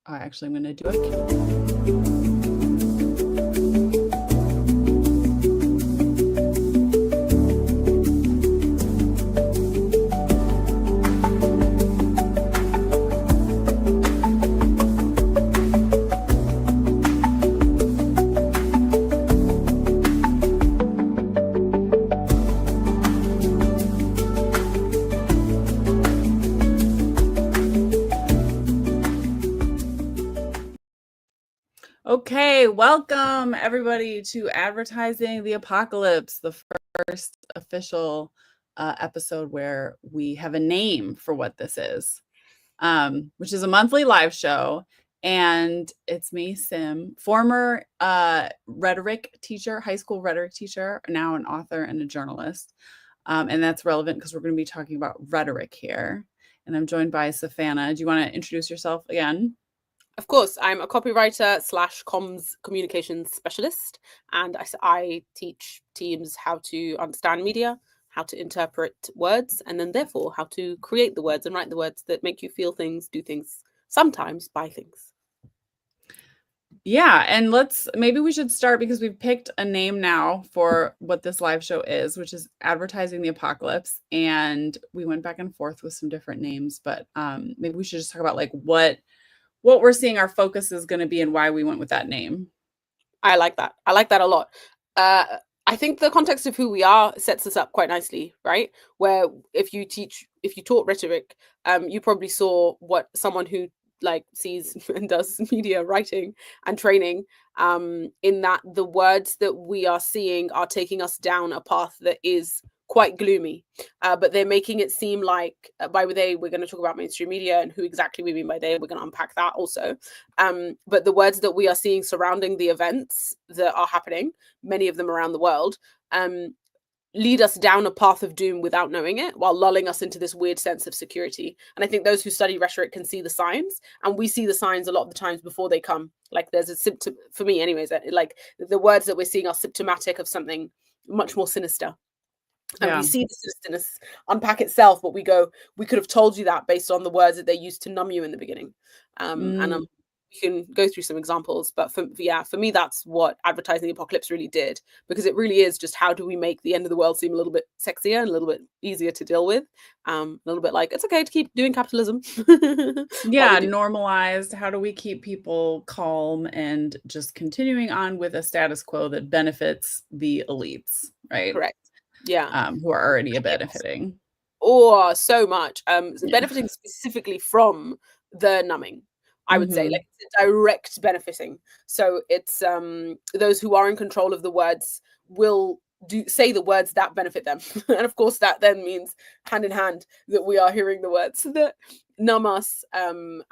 Actually, I'm going to do it. Okay, welcome everybody to Advertising the Apocalypse, the first official episode where we have a name for what this is, which is a monthly live show. And it's me, Sim, former rhetoric teacher, high school rhetoric teacher, now an author and a journalist. And that's relevant because we're going to be talking about rhetoric here. And I'm joined by Saffana. Do you want to introduce yourself again? Of course, I'm a copywriter / comms communications specialist, and I teach teams how to understand media, how to interpret words, and then therefore how to create the words and write the words that make you feel things, do things, sometimes buy things. Yeah, and maybe we should start because we've picked a name now for what this live show is, which is Advertising the Apocalypse. And we went back and forth with some different names, but maybe we should just talk about like what we're seeing our focus is going to be and why we went with that name. I like that. I like that a lot. I think the context of who we are sets us up quite nicely, right? Where if you taught rhetoric, you probably saw what someone who sees and does media writing and training, in that the words that we are seeing are taking us down a path that is quite gloomy, but they're making it seem like, by they, we're going to talk about mainstream media and who exactly we mean by they. We're going to unpack that also. But the words that we are seeing surrounding the events that are happening, many of them around the world, lead us down a path of doom without knowing it, while lulling us into this weird sense of security. And I think those who study rhetoric can see the signs, and we see the signs a lot of the times before they come. Like there's a symptom, for me anyways, like the words that we're seeing are symptomatic of something much more sinister. And we see the sinisterness unpack itself, but we could have told you that based on the words that they used to numb you in the beginning. And we can go through some examples, but for me, that's what Advertising the Apocalypse really did, because it really is just how do we make the end of the world seem a little bit sexier and a little bit easier to deal with, a little bit like it's okay to keep doing capitalism. Yeah, normalized. How do we keep people calm and just continuing on with a status quo that benefits the elites, right? Correct. Yeah. Who are already benefiting. Oh, so much. Benefiting specifically from the numbing, I would say, like direct benefiting. So it's those who are in control of the words will say the words that benefit them. And of course that then means hand in hand that we are hearing the words that numb us. That's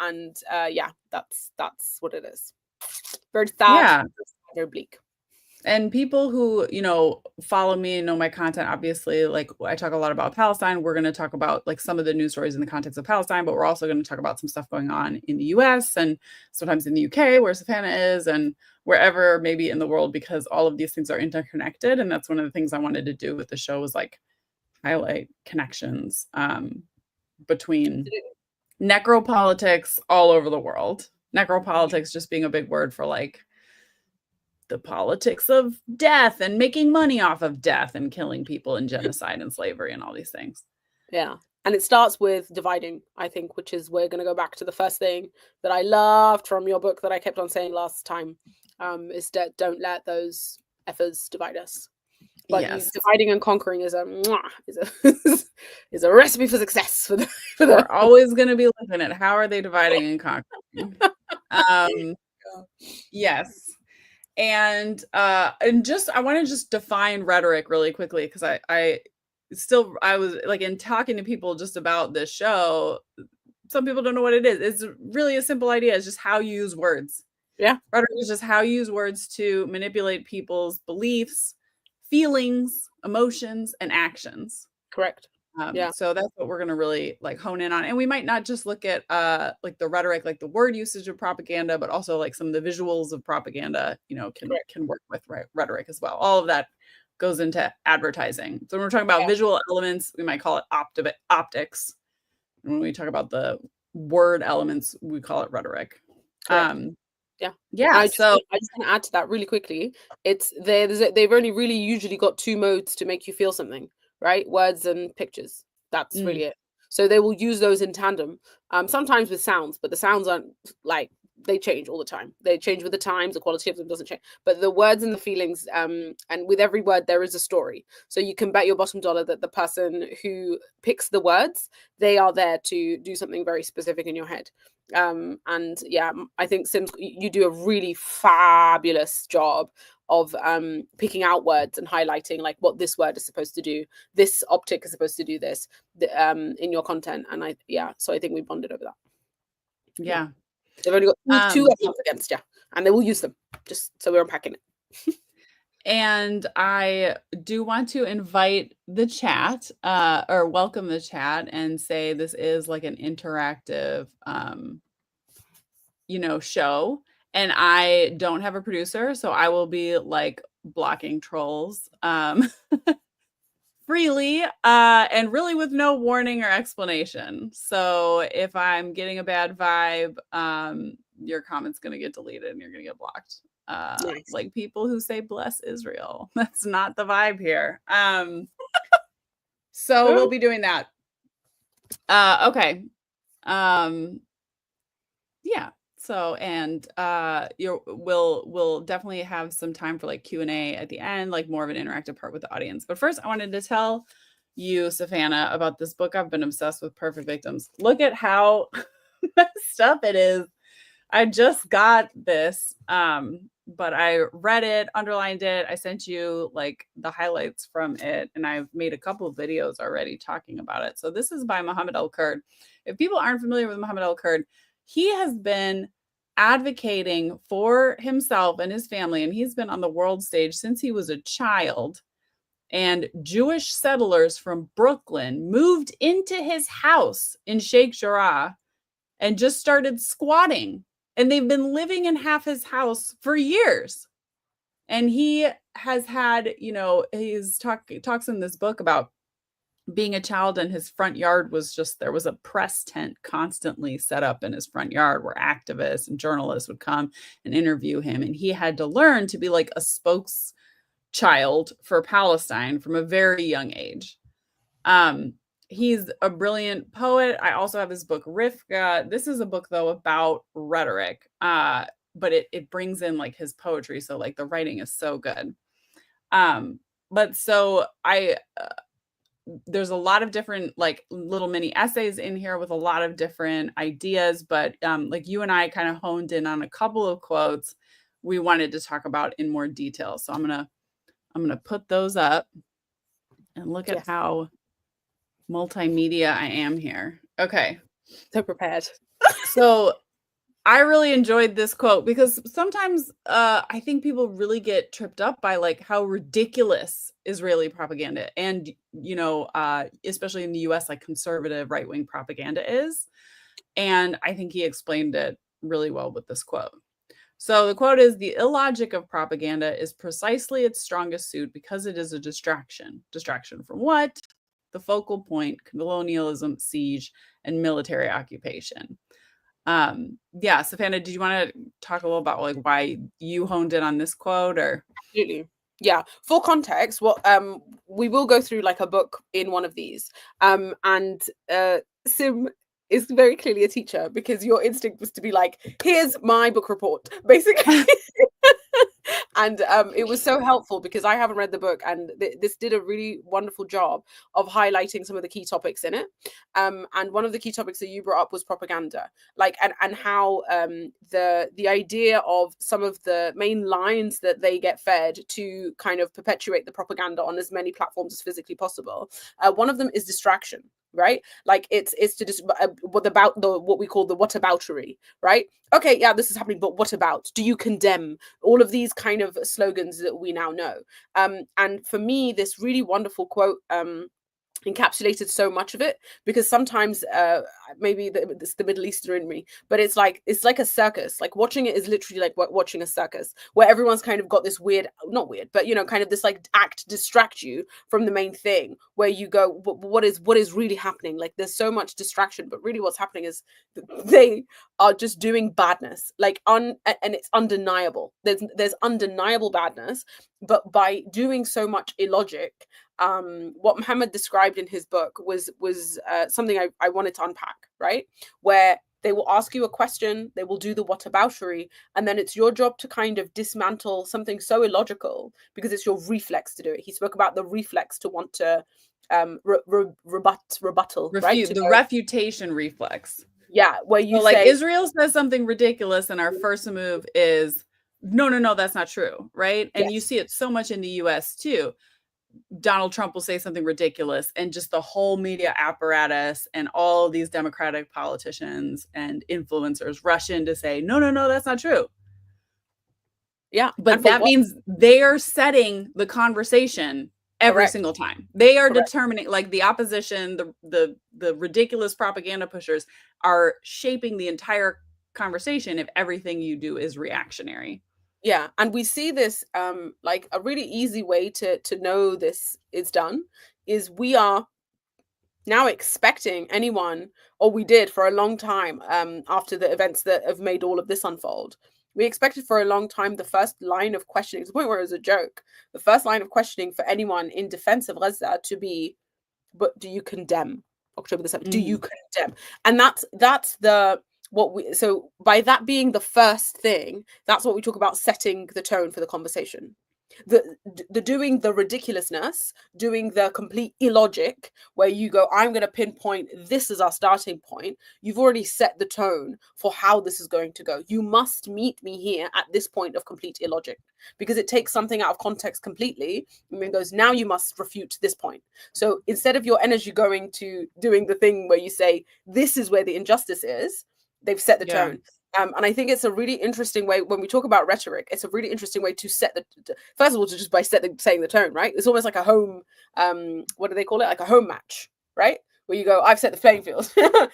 what it is. Very sad, very bleak. And people who, follow me and know my content, obviously, like I talk a lot about Palestine. We're going to talk about like some of the news stories in the context of Palestine, but we're also going to talk about some stuff going on in the US and sometimes in the UK where Saffana is and wherever maybe in the world, because all of these things are interconnected. And that's one of the things I wanted to do with the show, was like highlight connections between necropolitics all over the world. Necropolitics just being a big word for like the politics of death and making money off of death and killing people and genocide and slavery and all these things. Yeah. And it starts with dividing, I think, which is, we're going to go back to the first thing that I loved from your book that I kept on saying last time, is that don't let those effers divide us. But dividing and conquering is a recipe for success. We're always going to be looking at how are they dividing and conquering. Yes. And just, I want to just define rhetoric really quickly, because I was like, in talking to people just about this show, some people don't know what it is. It's really a simple idea. It's just how you use words. Yeah. Rhetoric is just how you use words to manipulate people's beliefs, feelings, emotions, and actions. Correct. So that's what we're going to really like hone in on. And we might not just look at like the rhetoric, like the word usage of propaganda, but also like some of the visuals of propaganda, can work with rhetoric as well. All of that goes into advertising. So when we're talking about visual elements, we might call it optics. And when we talk about the word elements, we call it rhetoric. Correct. Yeah. Yeah, I so just want to add to that really quickly. It's they've only really usually got two modes to make you feel something, right? Words and pictures. That's mm, really it. So they will use those in tandem. Sometimes with sounds, but the sounds aren't like they change all the time. They change with the times. The quality of them doesn't change, but the words and the feelings. And with every word there is a story. So you can bet your bottom dollar that the person who picks the words, they are there to do something very specific in your head. And yeah, I think Sims, you do a really fabulous job of picking out words and highlighting like what this word is supposed to do, this optic is supposed to do this, in your content. And so I think we bonded over that. yeah. They've only got two Um, episodes against you, and they will use them, just so we're unpacking it. and I do want to invite the chat, or welcome the chat and say this is like an interactive, show. And I don't have a producer, so I will be like blocking trolls freely, and really with no warning or explanation. So if I'm getting a bad vibe, your comment's gonna get deleted and you're gonna get blocked. Nice. Like people who say bless Israel. That's not the vibe here. So we'll be doing that. Okay. Yeah. So, and we'll definitely have some time for like Q&A at the end, like more of an interactive part with the audience. But first I wanted to tell you, Saffana, about this book. I've been obsessed with, Perfect Victims. Look at how messed up it is. I just got this, but I read it, underlined it. I sent you like the highlights from it, and I've made a couple of videos already talking about it. So this is by Mohammed Kurd. If people aren't familiar with Mohammed Kurd, he has been advocating for himself and his family, and he's been on the world stage since he was a child. And Jewish settlers from Brooklyn moved into his house in Sheikh Jarrah and just started squatting. And they've been living in half his house for years. And he has had, talks in this book about being a child, and his front yard was just, there was a press tent constantly set up in his front yard where activists and journalists would come and interview him. And he had to learn to be like a spokeschild for Palestine from a very young age. He's a brilliant poet. I also have his book Rifka. This is a book though about rhetoric, but it brings in like his poetry. So like the writing is so good. But so there's a lot of different like little mini essays in here with a lot of different ideas, but like you and I kind of honed in on a couple of quotes we wanted to talk about in more detail. So I'm gonna put those up and look at how multimedia I am here. Okay. So prepared. So I really enjoyed this quote because sometimes I think people really get tripped up by like how ridiculous Israeli propaganda and, especially in the US, like conservative right-wing propaganda is. And I think he explained it really well with this quote. So the quote is, "The illogic of propaganda is precisely its strongest suit because it is a distraction. Distraction from what? The focal point, colonialism, siege, and military occupation." Yeah, Saffana, did you want to talk a little about like why you honed in on this quote? Or Absolutely. Yeah. For context, we will go through like a book in one of these. And Sim is very clearly a teacher because your instinct was to be like, here's my book report, basically. And it was so helpful because I haven't read the book, and this did a really wonderful job of highlighting some of the key topics in it. And one of the key topics that you brought up was propaganda, like and how the idea of some of the main lines that they get fed to kind of perpetuate the propaganda on as many platforms as physically possible. One of them is distraction. Right, like it's to just what about what we call the whataboutery, right? Okay, yeah, this is happening, but what about? Do you condemn? All of these kind of slogans that we now know. And for me, this really wonderful quote encapsulated so much of it, because sometimes maybe it's the Middle Eastern in me, but it's like a circus. Like watching it is literally like watching a circus where everyone's kind of got this weird, not weird, but kind of this like act to distract you from the main thing, where you go, what is really happening? Like there's so much distraction, but really what's happening is they are just doing badness, like and it's undeniable. There's undeniable badness, but by doing so much illogic, what Mohammed described in his book was something I wanted to unpack, right? Where they will ask you a question, they will do the whataboutery, and then it's your job to kind of dismantle something so illogical because it's your reflex to do it. He spoke about the reflex to want to rebuttal, right? The refutation reflex. Yeah, where you so, like say Israel says something ridiculous, and our first move is no, that's not true, right? And you see it so much in the US too. Donald Trump will say something ridiculous, and just the whole media apparatus and all these Democratic politicians and influencers rush in to say, no, that's not true. Yeah. But that means they are setting the conversation every single time. They are determining, like the opposition, the ridiculous propaganda pushers are shaping the entire conversation if everything you do is reactionary. Yeah, and we see this like a really easy way to know this is done is we are now expecting anyone, or we did for a long time after the events that have made all of this unfold. We expected for a long time the first line of questioning, to the point where it was a joke, the first line of questioning for anyone in defense of Gaza to be, but do you condemn October the 7th? Do you condemn? And that's the so by that being the first thing, that's what we talk about, setting the tone for the conversation. The doing the ridiculousness, doing the complete illogic, where you go, I'm going to pinpoint this as our starting point. You've already set the tone for how this is going to go. You must meet me here at this point of complete illogic, because it takes something out of context completely and then goes, now you must refute this point. So instead of your energy going to doing the thing where you say, this is where the injustice is, they've set the tone. And I think it's a really interesting way, when we talk about rhetoric, it's a really interesting way to set first of all, to just by saying the tone, right? It's almost like a home, what do they call it? Like a home match, right? Where you go, I've set the playing field.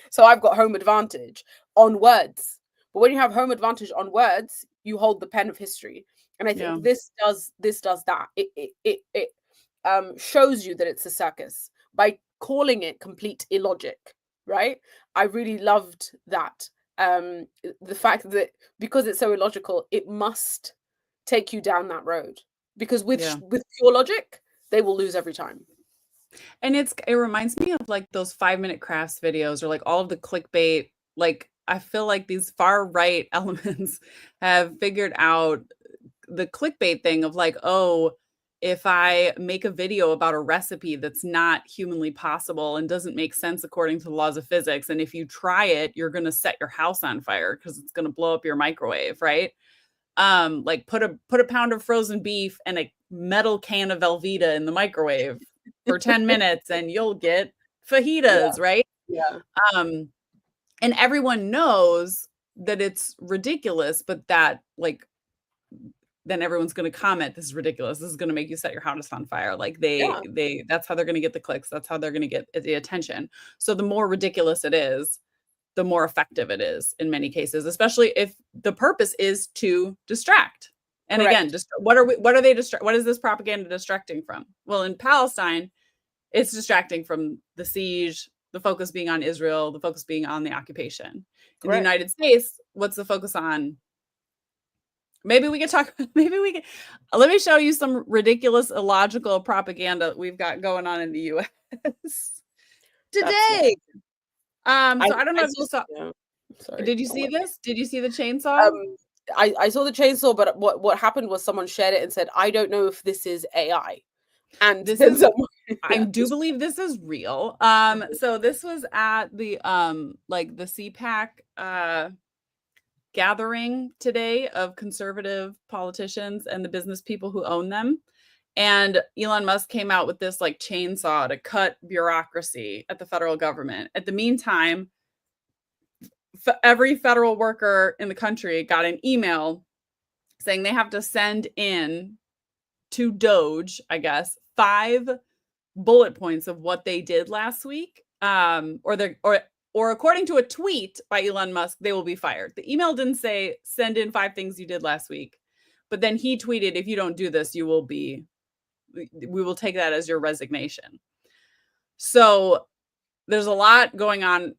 So I've got home advantage on words. But when you have home advantage on words, you hold the pen of history. And I think this does that. It shows you that it's a circus by calling it complete illogic, right? I really loved that. The fact that because it's so illogical, it must take you down that road, because with pure logic, they will lose every time. And it reminds me of like those 5-minute crafts videos, or like all of the clickbait. Like I feel like these far right elements have figured out the clickbait thing of like, oh, if I make a video about a recipe that's not humanly possible and doesn't make sense according to the laws of physics, and if you try it, you're going to set your house on fire because it's going to blow up your microwave, right? Like put a pound of frozen beef and a metal can of Velveeta in the microwave for 10 minutes and you'll get fajitas, right? Yeah. And everyone knows that it's ridiculous, but that like then everyone's going to comment, this is ridiculous. This is going to make you set your house on fire. Like that's how they're going to get the clicks. That's how they're going to get the attention. So the more ridiculous it is, the more effective it is in many cases, especially if the purpose is to distract. And again, just what is this propaganda distracting from? Well, in Palestine, it's distracting from the siege, the focus being on Israel, the focus being on the occupation. In the United States, what's the focus on? Let me show you some ridiculous, illogical propaganda we've got going on in the US today. So I don't know if you saw. Sorry. Did you see this? Did you see the chainsaw? I saw the chainsaw, but what happened was someone shared it and said, I don't know if this is AI. And this is I do believe this is real. So this was at the like the CPAC gathering today of conservative politicians and the business people who own them. And Elon Musk came out with this like chainsaw to cut bureaucracy at the federal government. At the meantime, every federal worker in the country got an email saying they have to send in to Doge, I guess, $5 bullet points of what they did last week, or according to a tweet by Elon Musk, they will be fired. The email didn't say send in 5 things you did last week, but then he tweeted, if you don't do this, we will take that as your resignation. So there's a lot going on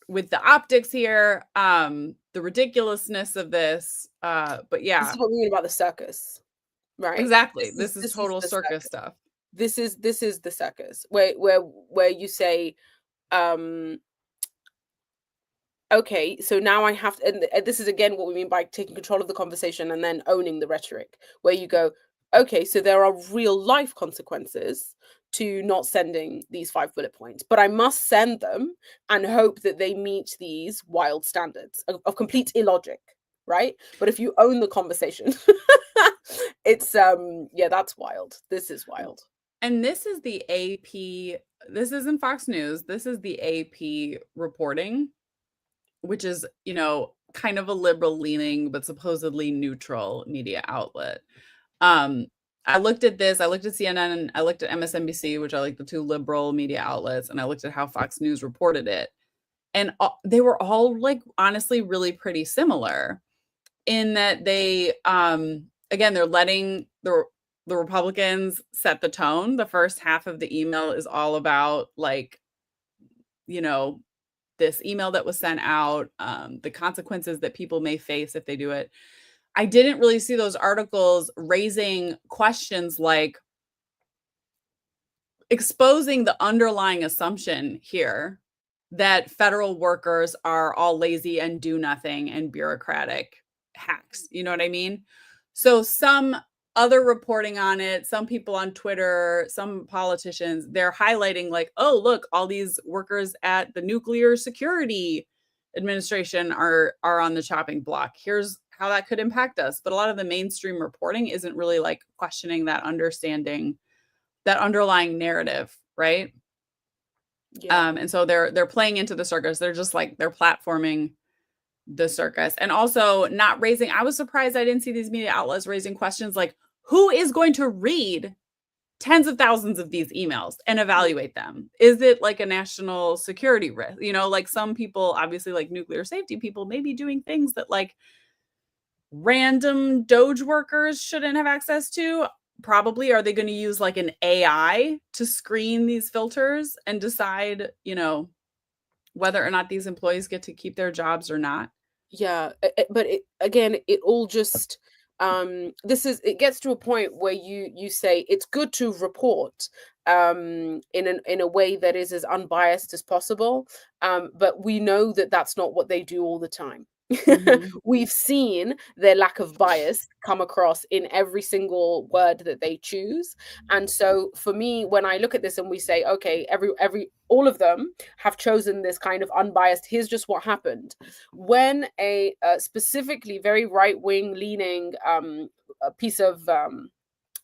with the optics here, the ridiculousness of this. But yeah, this is what we mean about the circus, right? Exactly. This is total circus stuff. This is the circus where you say, okay, so now I have to, and this is again what we mean by taking control of the conversation and then owning the rhetoric, where you go, okay, so there are real life consequences to not sending these 5 bullet points, but I must send them and hope that they meet these wild standards of complete illogic, right? But if you own the conversation, it's yeah, that's wild. This is wild. And this is the AP, this isn't Fox News, this is the AP reporting, which is, kind of a liberal leaning but supposedly neutral media outlet. I looked at this, I looked at CNN, and I looked at MSNBC, which are like the 2 liberal media outlets, and I looked at how Fox News reported it. And they were all, like, honestly really pretty similar in that they, again, they're letting the Republicans set the tone. The first half of the email is all about, like, this email that was sent out, the consequences that people may face if they do it. I didn't really see those articles raising questions like exposing the underlying assumption here that federal workers are all lazy and do nothing and bureaucratic hacks. You know what I mean? So some other reporting on it, some people on Twitter, some politicians, they're highlighting like, oh, look, all these workers at the Nuclear Security Administration are on the chopping block. Here's how that could impact us. But a lot of the mainstream reporting isn't really like questioning that understanding, that underlying narrative, right? Yeah. And so they're playing into the circus. They're just like, they're platforming the circus, and also not raising, I was surprised I didn't see these media outlets raising questions like, who is going to read tens of thousands of these emails and evaluate them? Is it like a national security risk? Like some people, obviously like nuclear safety people, may be doing things that like random Doge workers shouldn't have access to. Probably. Are they going to use like an AI to screen these filters and decide, whether or not these employees get to keep their jobs or not? Yeah, but it all just it gets to a point where you say it's good to report in a way that is as unbiased as possible, but we know that that's not what they do all the time. Mm-hmm. We've seen their lack of bias come across in every single word that they choose. And so for me, when I look at this and we say, okay, all of them have chosen this kind of unbiased, here's just what happened. When a specifically very right-wing leaning a piece of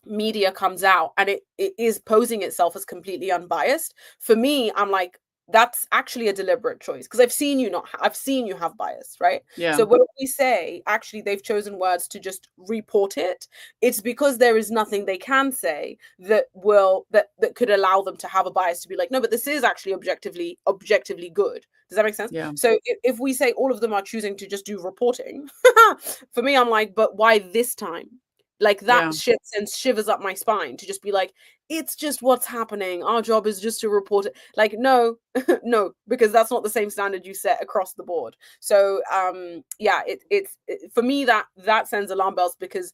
media comes out and it is posing itself as completely unbiased, for me, I'm like, that's actually a deliberate choice, because I've seen you have bias, right? Yeah. So when we say actually they've chosen words to just report it, it's because there is nothing they can say that could allow them to have a bias to be like, no, but this is actually objectively good. Does that make sense? Yeah. So if we say all of them are choosing to just do reporting, for me, I'm like, but why this time? Like that shit sends shivers up my spine to just be like, it's just what's happening. Our job is just to report it. Like, no, no, because that's not the same standard you set across the board. So, yeah, it's for me that sends alarm bells, because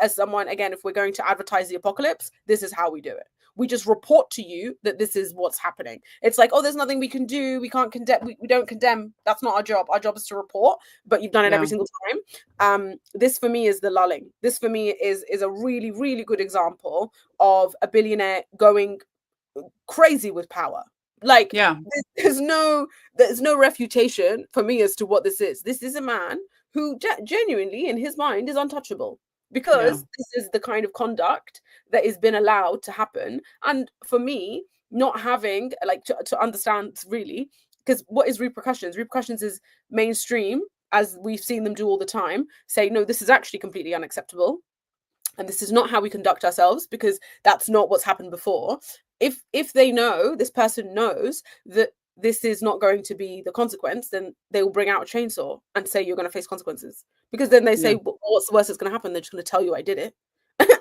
as someone, again, if we're going to advertise the apocalypse, this is how we do it. We just report to you that this is what's happening. It's like, oh, there's nothing we can do. We can't condemn. We don't condemn. That's not our job. Our job is to report, but you've done it every single time. This for me is the lulling. This for me is a really, really good example of a billionaire going crazy with power. Like, there's no refutation for me as to what this is. This is a man who genuinely, in his mind, is untouchable, because this is the kind of conduct that has been allowed to happen. And for me, not having like to understand really, because what is repercussions? Repercussions is mainstream, as we've seen them do all the time, say, no, this is actually completely unacceptable. And this is not how we conduct ourselves, because that's not what's happened before. if they know, this person knows that this is not going to be the consequence, then they will bring out a chainsaw and say you're going to face consequences. Because then they say, Yeah. well, what's the worst that's going to happen? They're just going to tell you I did it.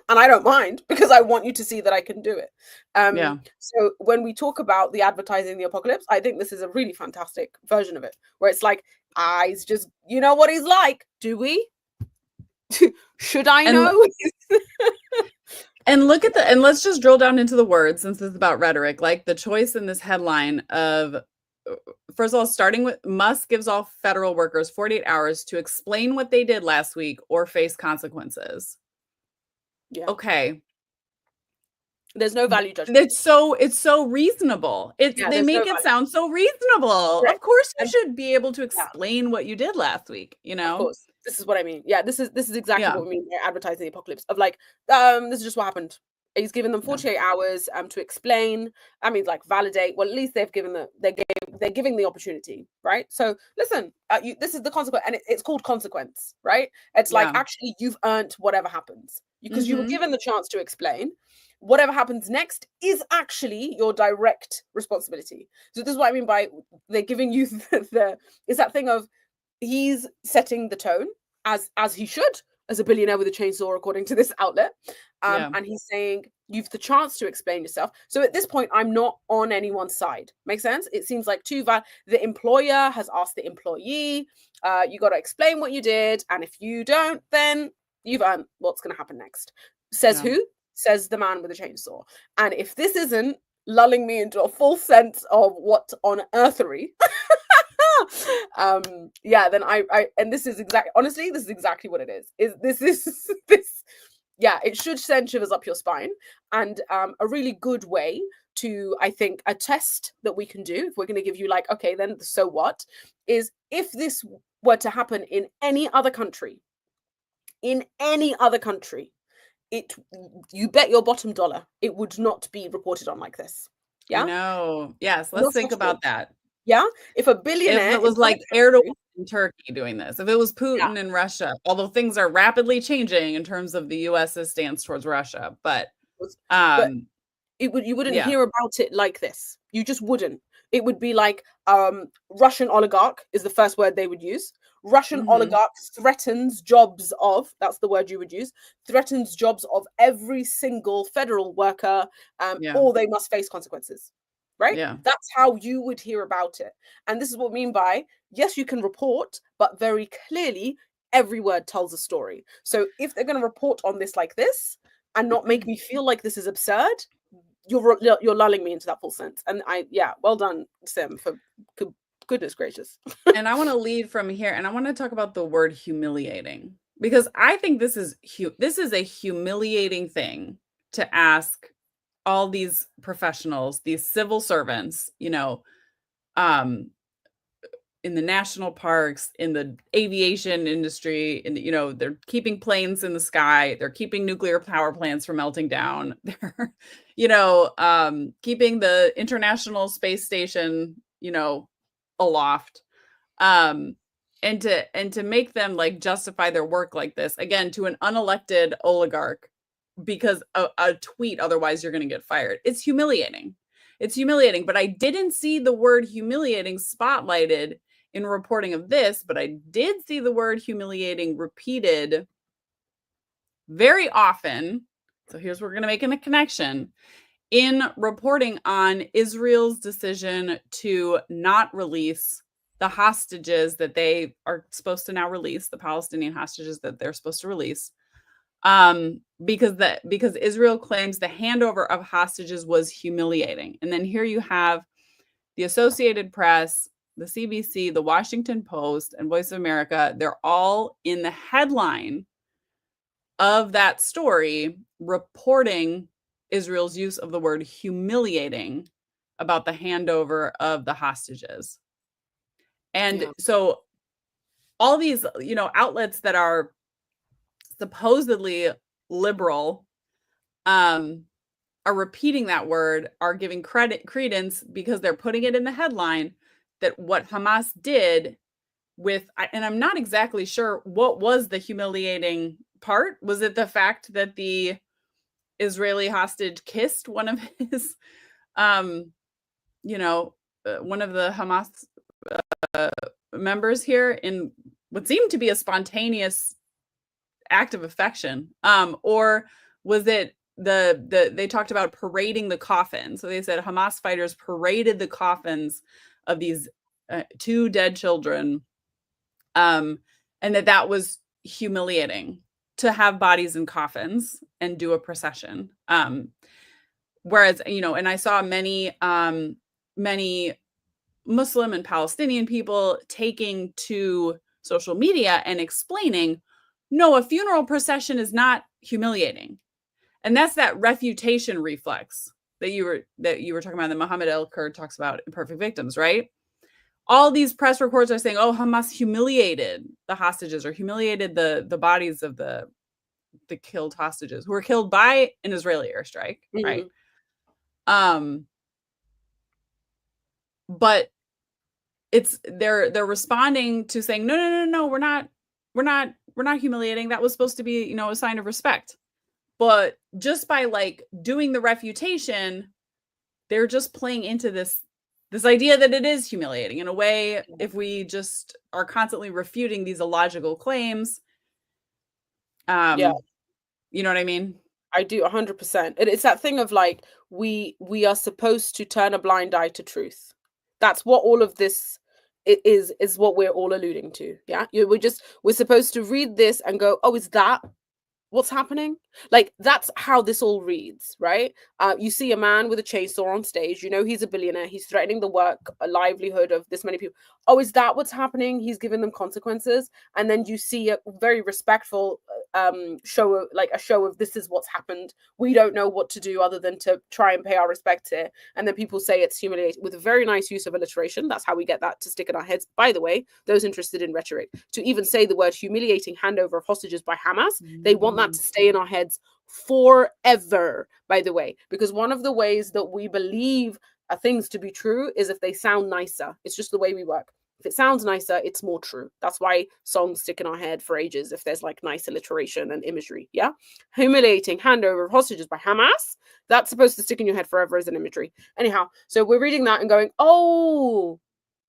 And I don't mind, because I want you to see that I can do it. Yeah. So when we talk about the advertising the apocalypse, I think this is a really fantastic version of it, where it's like, eyes just, you know what he's like, do we? Should I And know? and look at the and let's just drill down into the words, since it's about rhetoric. Like the choice in this headline of, first of all, starting with Musk gives all federal workers 48 hours to explain what they did last week or face consequences. Yeah. Okay. There's no value judgment. It's so reasonable. Yeah, They there's no make it value. sound so reasonable. Correct. Of course you And should be able to yeah, explain what you did last week, you of know? course. This is what I mean. Yeah, this is exactly Yeah. what we mean by advertising the apocalypse. Of like, this is just what happened. He's given them Yeah. 48 hours to explain. I mean, like, validate. Well, at least they're giving the opportunity, right? So listen, this is the consequence, and it's called consequence, right? It's like, Yeah. actually you've earned whatever happens because you were Mhm. given the chance to explain. Whatever happens next is actually your direct responsibility. So this is what I mean by they're giving you it's that thing of, he's setting the tone, as he should, as a billionaire with a chainsaw, according to this outlet. Yeah. And he's saying you've the chance to explain yourself. So at this point, I'm not on anyone's side. Make sense? It seems like the employer has asked the employee, you got to explain what you did, and if you don't, then you've earned what's going to happen next. Says Yeah. who? Says the man with a chainsaw. And if this isn't lulling me into a full sense of what on earthery, yeah, then I and this is exactly, honestly, this is exactly what it is this, yeah, it should send shivers up your spine. And a really good way to, I think, a test that we can do, if we're going to give you like, okay, then so what, is if this were to happen in any other country, it, you bet your bottom dollar it would not be reported on like this. I Yeah, know. Yes, let's not think at all. about that. Yeah, if a If billionaire it in was some like Erdogan country, in Turkey doing this, if it was yeah, Putin in Russia, although things are rapidly changing in terms of the US's stance towards Russia, but but um you wouldn't yeah. hear about it like this. You just wouldn't. It would be like, Russian oligarch is the first word they would use. Russian Mhm. oligarch threatens jobs of, that's the word you would use, threatens jobs of every single federal worker, Yeah. or they must face consequences. Right? Yeah. That's how you would hear about it. And this is what I mean by, yes, you can report, but very clearly every word tells a story. So if they're going to report on this like this and not make me feel like this is absurd, you're lulling me into that full sense. And yeah, well done, Sim, for goodness gracious. And I want to lead from here, and I want to talk about the word humiliating, because I think this is a humiliating thing to ask all these professionals, these civil servants, um in the national parks, in the aviation industry, and they're keeping planes in the sky, they're keeping nuclear power plants from melting down, they're keeping the International Space Station, aloft. um and to make them like justify their work like this again to an unelected oligarch because a tweet, otherwise you're going to get fired. It's humiliating. It's humiliating, but I didn't see the word humiliating spotlighted in reporting of this, but I did see the word humiliating repeated very often. So here's where we're going to make a connection in reporting on Israel's decision to not release the hostages that they are supposed to now release, the Palestinian hostages that they're supposed to release, because Israel claims the handover of hostages was humiliating. And then here you have the Associated Press, the CBC, the Washington Post, and Voice of America. They're all in the headline of that story reporting Israel's use of the word humiliating about the handover of the hostages. And Yeah. so all these, outlets that are supposedly liberal, are repeating that word, are giving credence because they're putting it in the headline that what Hamas did and I'm not exactly sure what was the humiliating part. Was it the fact that the Israeli hostage kissed one of his um, one of the Hamas members here in what seemed to be a spontaneous act of affection, or was it they talked about parading the coffin. So they said Hamas fighters paraded the coffins of these two dead children, and that was humiliating to have bodies in coffins and do a procession. Whereas, and I saw many Muslim and Palestinian people taking to social media and explaining, no, a funeral procession is not humiliating. And that's that refutation reflex that you were talking about, that Mohammed Kurd talks about in Perfect Victims, right? All these press reports are saying, oh, Hamas humiliated the hostages, or humiliated the bodies of the killed hostages who were killed by an Israeli airstrike, right? But they're responding to saying, no, we're not humiliating. That was supposed to be, a sign of respect. But just by like doing the refutation, they're just playing into this idea that it is humiliating in a way. If we just are constantly refuting these illogical claims, Yeah, you know what I mean? I do 100%. It's that thing of like, we are supposed to turn a blind eye to truth. That's what all of this is what we're all alluding to. Yeah, we're supposed to read this and go, oh, is that what's happening? Like, that's how this all reads, right? You see a man with a chainsaw on stage, he's a billionaire, he's threatening the a livelihood of this many people. Oh, is that what's happening? He's giving them consequences. And then you see a very respectful show of this is what's happened. We don't know what to do other than to try and pay our respects here. And then people say it's humiliating, with a very nice use of alliteration. That's how we get that to stick in our heads. By the way, those interested in rhetoric, to even say the word humiliating handover of hostages by Hamas, they want that to stay in our heads forever, by the way, because one of the ways that we believe things to be true is if they sound nicer. It's just the way we work. If it sounds nicer, it's more true. That's why songs stick in our head for ages, if there's like nice alliteration and imagery. Yeah. Humiliating handover of hostages by Hamas. That's supposed to stick in your head forever as an imagery. Anyhow, so we're reading that and going, oh,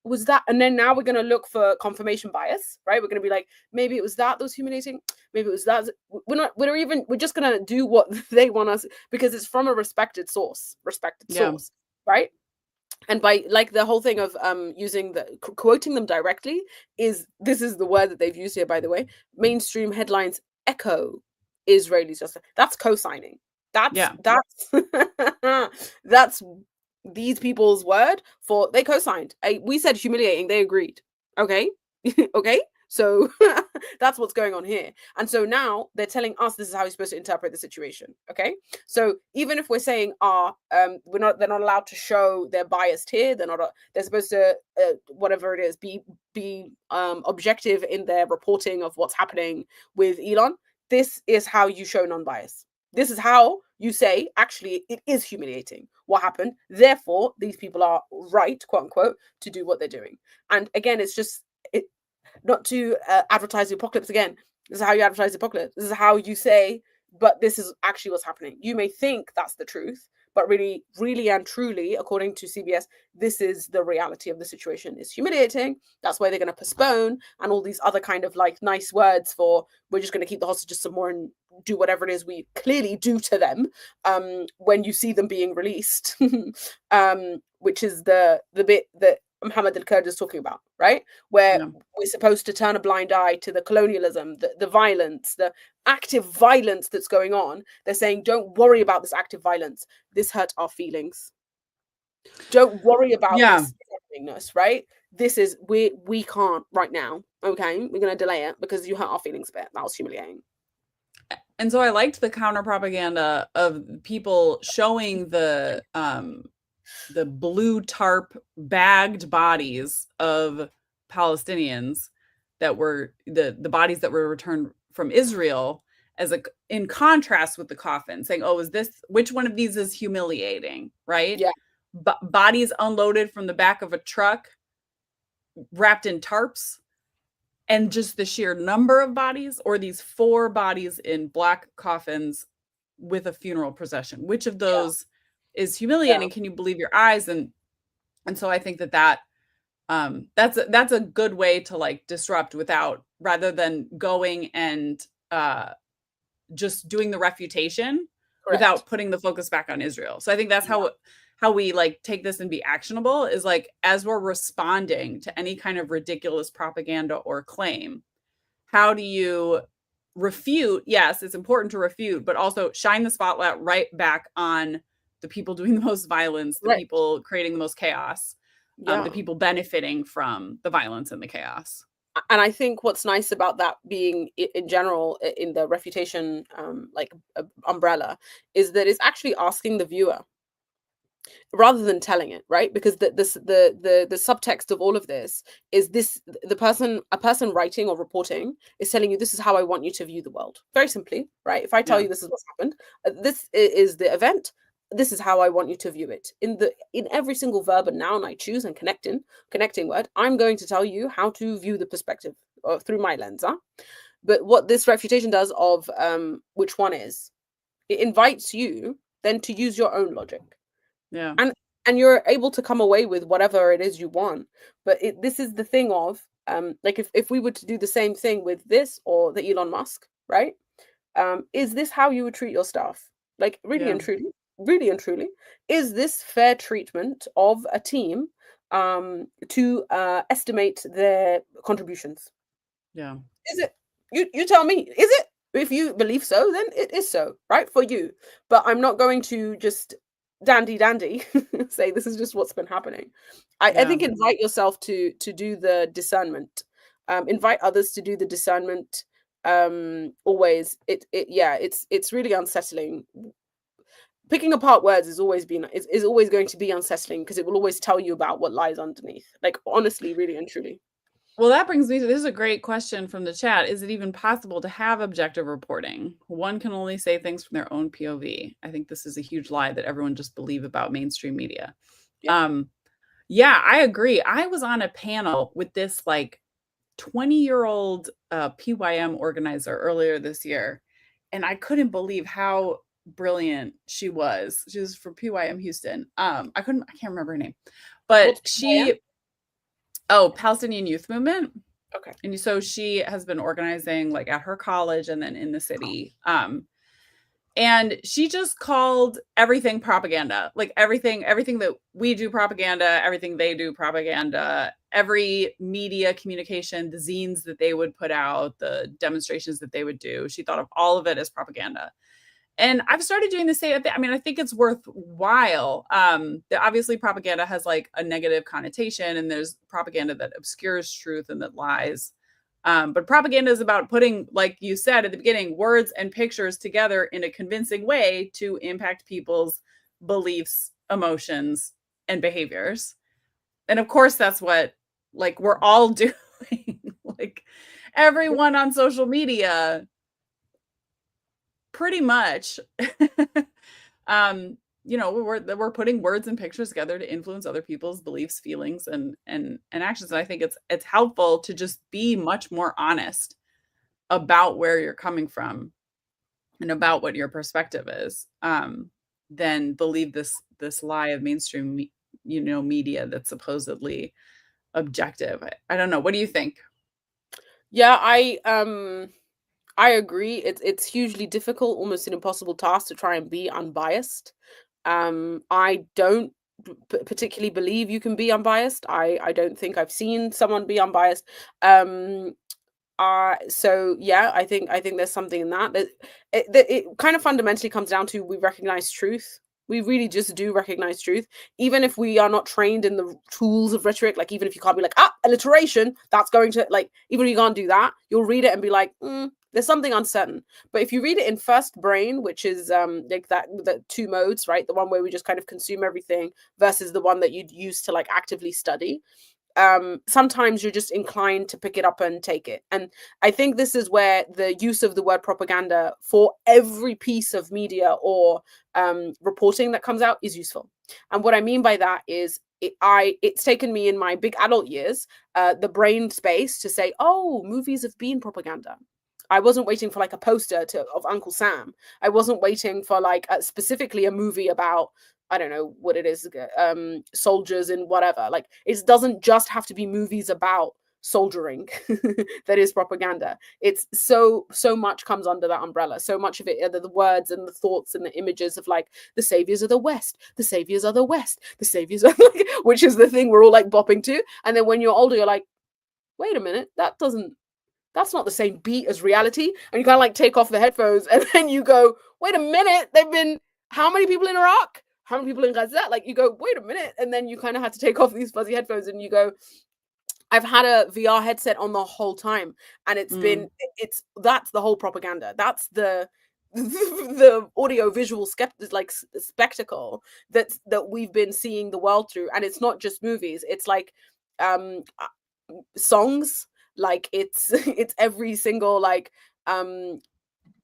was that? And then now we're going to look for confirmation bias, right? We're going to be like, maybe it was that was humiliating. Maybe it was that. We're just going to do what they want us, because it's from a respected source, right? And by like the whole thing of using quoting them directly this is the word that they've used here, by the way. Mainstream headlines echo Israelis justice. That's co-signing. That's that's these people's word for they co-signed. We said humiliating, they agreed. Okay. Okay, so that's what's going on here. And so now they're telling us this is how you're supposed to interpret the situation. Okay, so even if we're saying they're not allowed to show they're biased here, they're supposed to whatever it is, be objective in their reporting of what's happening with Elon. This is how you show non-bias. This is how you say, actually, it is humiliating what happened. Therefore, these people are right, quote unquote, to do what they're doing. And again, it's just not to advertise the apocalypse again. This is how you advertise the apocalypse. This is how you say, but this is actually what's happening. You may think that's the truth, but really, really and truly, according to CBS, this is the reality of the situation. It's humiliating. That's why they're going to postpone, and all these other kind of like nice words for, we're just going to keep the hostages some more and do whatever it is we clearly do to them when you see them being released, which is the bit that Mohammed al-Kurd is talking about, right? Where we're supposed to turn a blind eye to the colonialism, the violence, the active violence that's going on. They're saying, don't worry about this active violence. This hurt our feelings. Don't worry about this happeningness, right? This is, we can't right now. Okay, we're going to delay it because you hurt our feelings a bit. That was humiliating. And so I liked the counter propaganda of people showing the blue tarp bagged bodies of Palestinians that were the bodies that were returned from Israel, as in contrast with the coffin, saying, oh, which one of these is humiliating, right? Yeah. Bodies unloaded from the back of a truck wrapped in tarps, and just the sheer number of bodies, or these 4 bodies in black coffins with a funeral procession. Which of those is Yeah. humiliating. Can you believe your eyes? And so I think that that's a good way to like disrupt without, rather than going and just doing the refutation Correct. without putting the focus back on Israel. So I think that's Yeah. how we like take this and be actionable, is like as we're responding to any kind of ridiculous propaganda or claim, how do you refute? Yes, it's important to refute, but also shine the spotlight right back on the people doing the most violence, the Right. people creating the most chaos, the Yeah. people benefiting from the violence and the chaos. And I think what's nice about that being in general in the refutation like umbrella is that it's actually asking the viewer rather than telling it, right? Because the subtext of all of this is this: a person writing or reporting is telling you, this is how I want you to view the world, very simply, right? If I tell Yeah. you this is what's happened, is the event, this is how I want you to view it. In every single verb and noun I choose and connecting word, I'm going to tell you how to view the perspective through my lens. But what this refutation does of which one is, it invites you then to use your own logic, Yeah. and you're able to come away with whatever it is you want. But this is the thing of like, if we were to do the same thing with this or the Elon Musk, right? Is this how you would treat your staff? Like, Yeah. really and truly, is this fair treatment of a team to estimate their contributions? Yeah. Is it? You tell me, is it? If you believe so, then it is so, right? For you. But I'm not going to just dandy say this is just what's been happening. I Yeah. think invite yourself to do the discernment. Invite others to do the discernment. Always. It's really unsettling. Picking apart words is always going to be unsettling, because it will always tell you about what lies underneath. Like, honestly, really and truly. Well, that brings me to, this is a great question from the chat. Is it even possible to have objective reporting? One can only say things from their own POV. I think this is a huge lie that everyone just believe about mainstream media. Yeah. Um, yeah, I agree. I was on a panel with this like 20-year-old PYM organizer earlier this year, and I couldn't believe how brilliant she was. She was from PYM Houston. I can't remember her name, but What's PYM? Palestinian Youth Movement. Okay. And so she has been organizing like at her college and then in the city. And she just called everything propaganda, like everything that we do propaganda, everything they do propaganda, every media communication, the zines that they would put out, the demonstrations that they would do. She thought of all of it as propaganda. And I've started doing the same. I mean, I think it's worthwhile. Obviously, propaganda has like a negative connotation, and there's propaganda that obscures truth and that lies. But propaganda is about putting, like you said at the beginning, words and pictures together in a convincing way to impact people's beliefs, emotions, and behaviors. And of course, that's what like we're all doing. Like everyone on social media pretty much we're putting words and pictures together to influence other people's beliefs, feelings, and actions. And I think it's helpful to just be much more honest about where you're coming from and about what your perspective is, than believe this lie of mainstream media that's supposedly objective. I don't know, what do you think? Yeah, I agree. It's hugely difficult, almost an impossible task to try and be unbiased. I don't particularly believe you can be unbiased. I don't think I've seen someone be unbiased. So yeah, I think there's something in that. It kind of fundamentally comes down to, we recognize truth. We really just do recognize truth, even if we are not trained in the tools of rhetoric. Like, even if you can't be like, alliteration, that's going to, like, even if you can't do that, you'll read it and be like, there's something uncertain. But if you read it in first brain, which is like the two modes, right? The one where we just kind of consume everything versus the one that you'd use to like actively study. Sometimes you're just inclined to pick it up and take it. And I think this is where the use of the word propaganda for every piece of media or reporting that comes out is useful. And what I mean by that is, it's taken me in my big adult years, the brain space to say, oh, movies have been propaganda. I wasn't waiting for like a poster of Uncle Sam. I wasn't waiting for like specifically a movie about I don't know what it is, soldiers and whatever. Like, it doesn't just have to be movies about soldiering that is propaganda. It's so much comes under that umbrella. So much of it are the words and the thoughts and the images of like the saviors of the West, the saviors of the West, the saviors of like, which is the thing we're all like bopping to. And then when you're older, you're like, wait a minute, that's not the same beat as reality. And you kind of like take off the headphones and then you go, wait a minute, they've been how many people in Iraq? How many people in Gaza? Like you go, wait a minute. And then you kind of have to take off these fuzzy headphones and you go, I've had a VR headset on the whole time, and that's the whole propaganda. That's the the audio visual spectacle that we've been seeing the world through. And it's not just movies. It's like songs, like it's it's every single like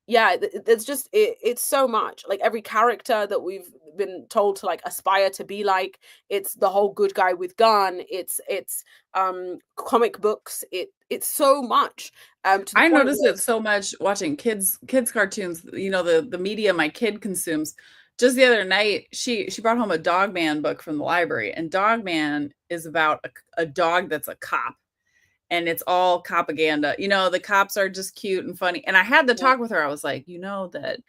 yeah, there's just it's so much, like every character that we've been told to like aspire to be like. It's the whole good guy with gun. It's comic books. It's so much to the I point noticed where it so much watching kids cartoons, you know, the media my kid consumes. Just the other night, she brought home a Dog Man book from the library, and Dog Man is about a dog that's a cop, and it's all propaganda. You know, the cops are just cute and funny. And I had to talk with her. I was like, you know that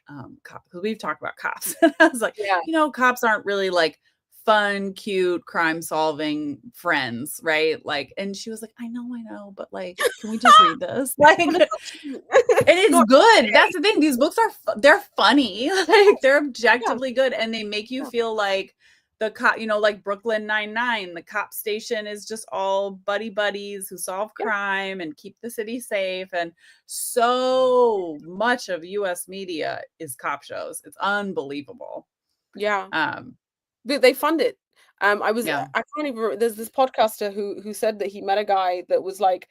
because we've talked about cops. I was like, yeah, you know, cops aren't really like fun, cute, crime solving friends, right? Like, and she was like, I know, but like, can we just read this? Like, but and it's not cute. it's Not good. That's the thing. These books are they're funny. Like they're yeah, objectively good, and they make you yeah, feel like the cop, you know, like Brooklyn Nine-Nine, the cop station is just all buddies who solve yeah, crime and keep the city safe. And so much of US media is cop shows. It's unbelievable. yeah. Um, They fund it. yeah. I can't even remember. There's this podcaster who said that he met a guy that was like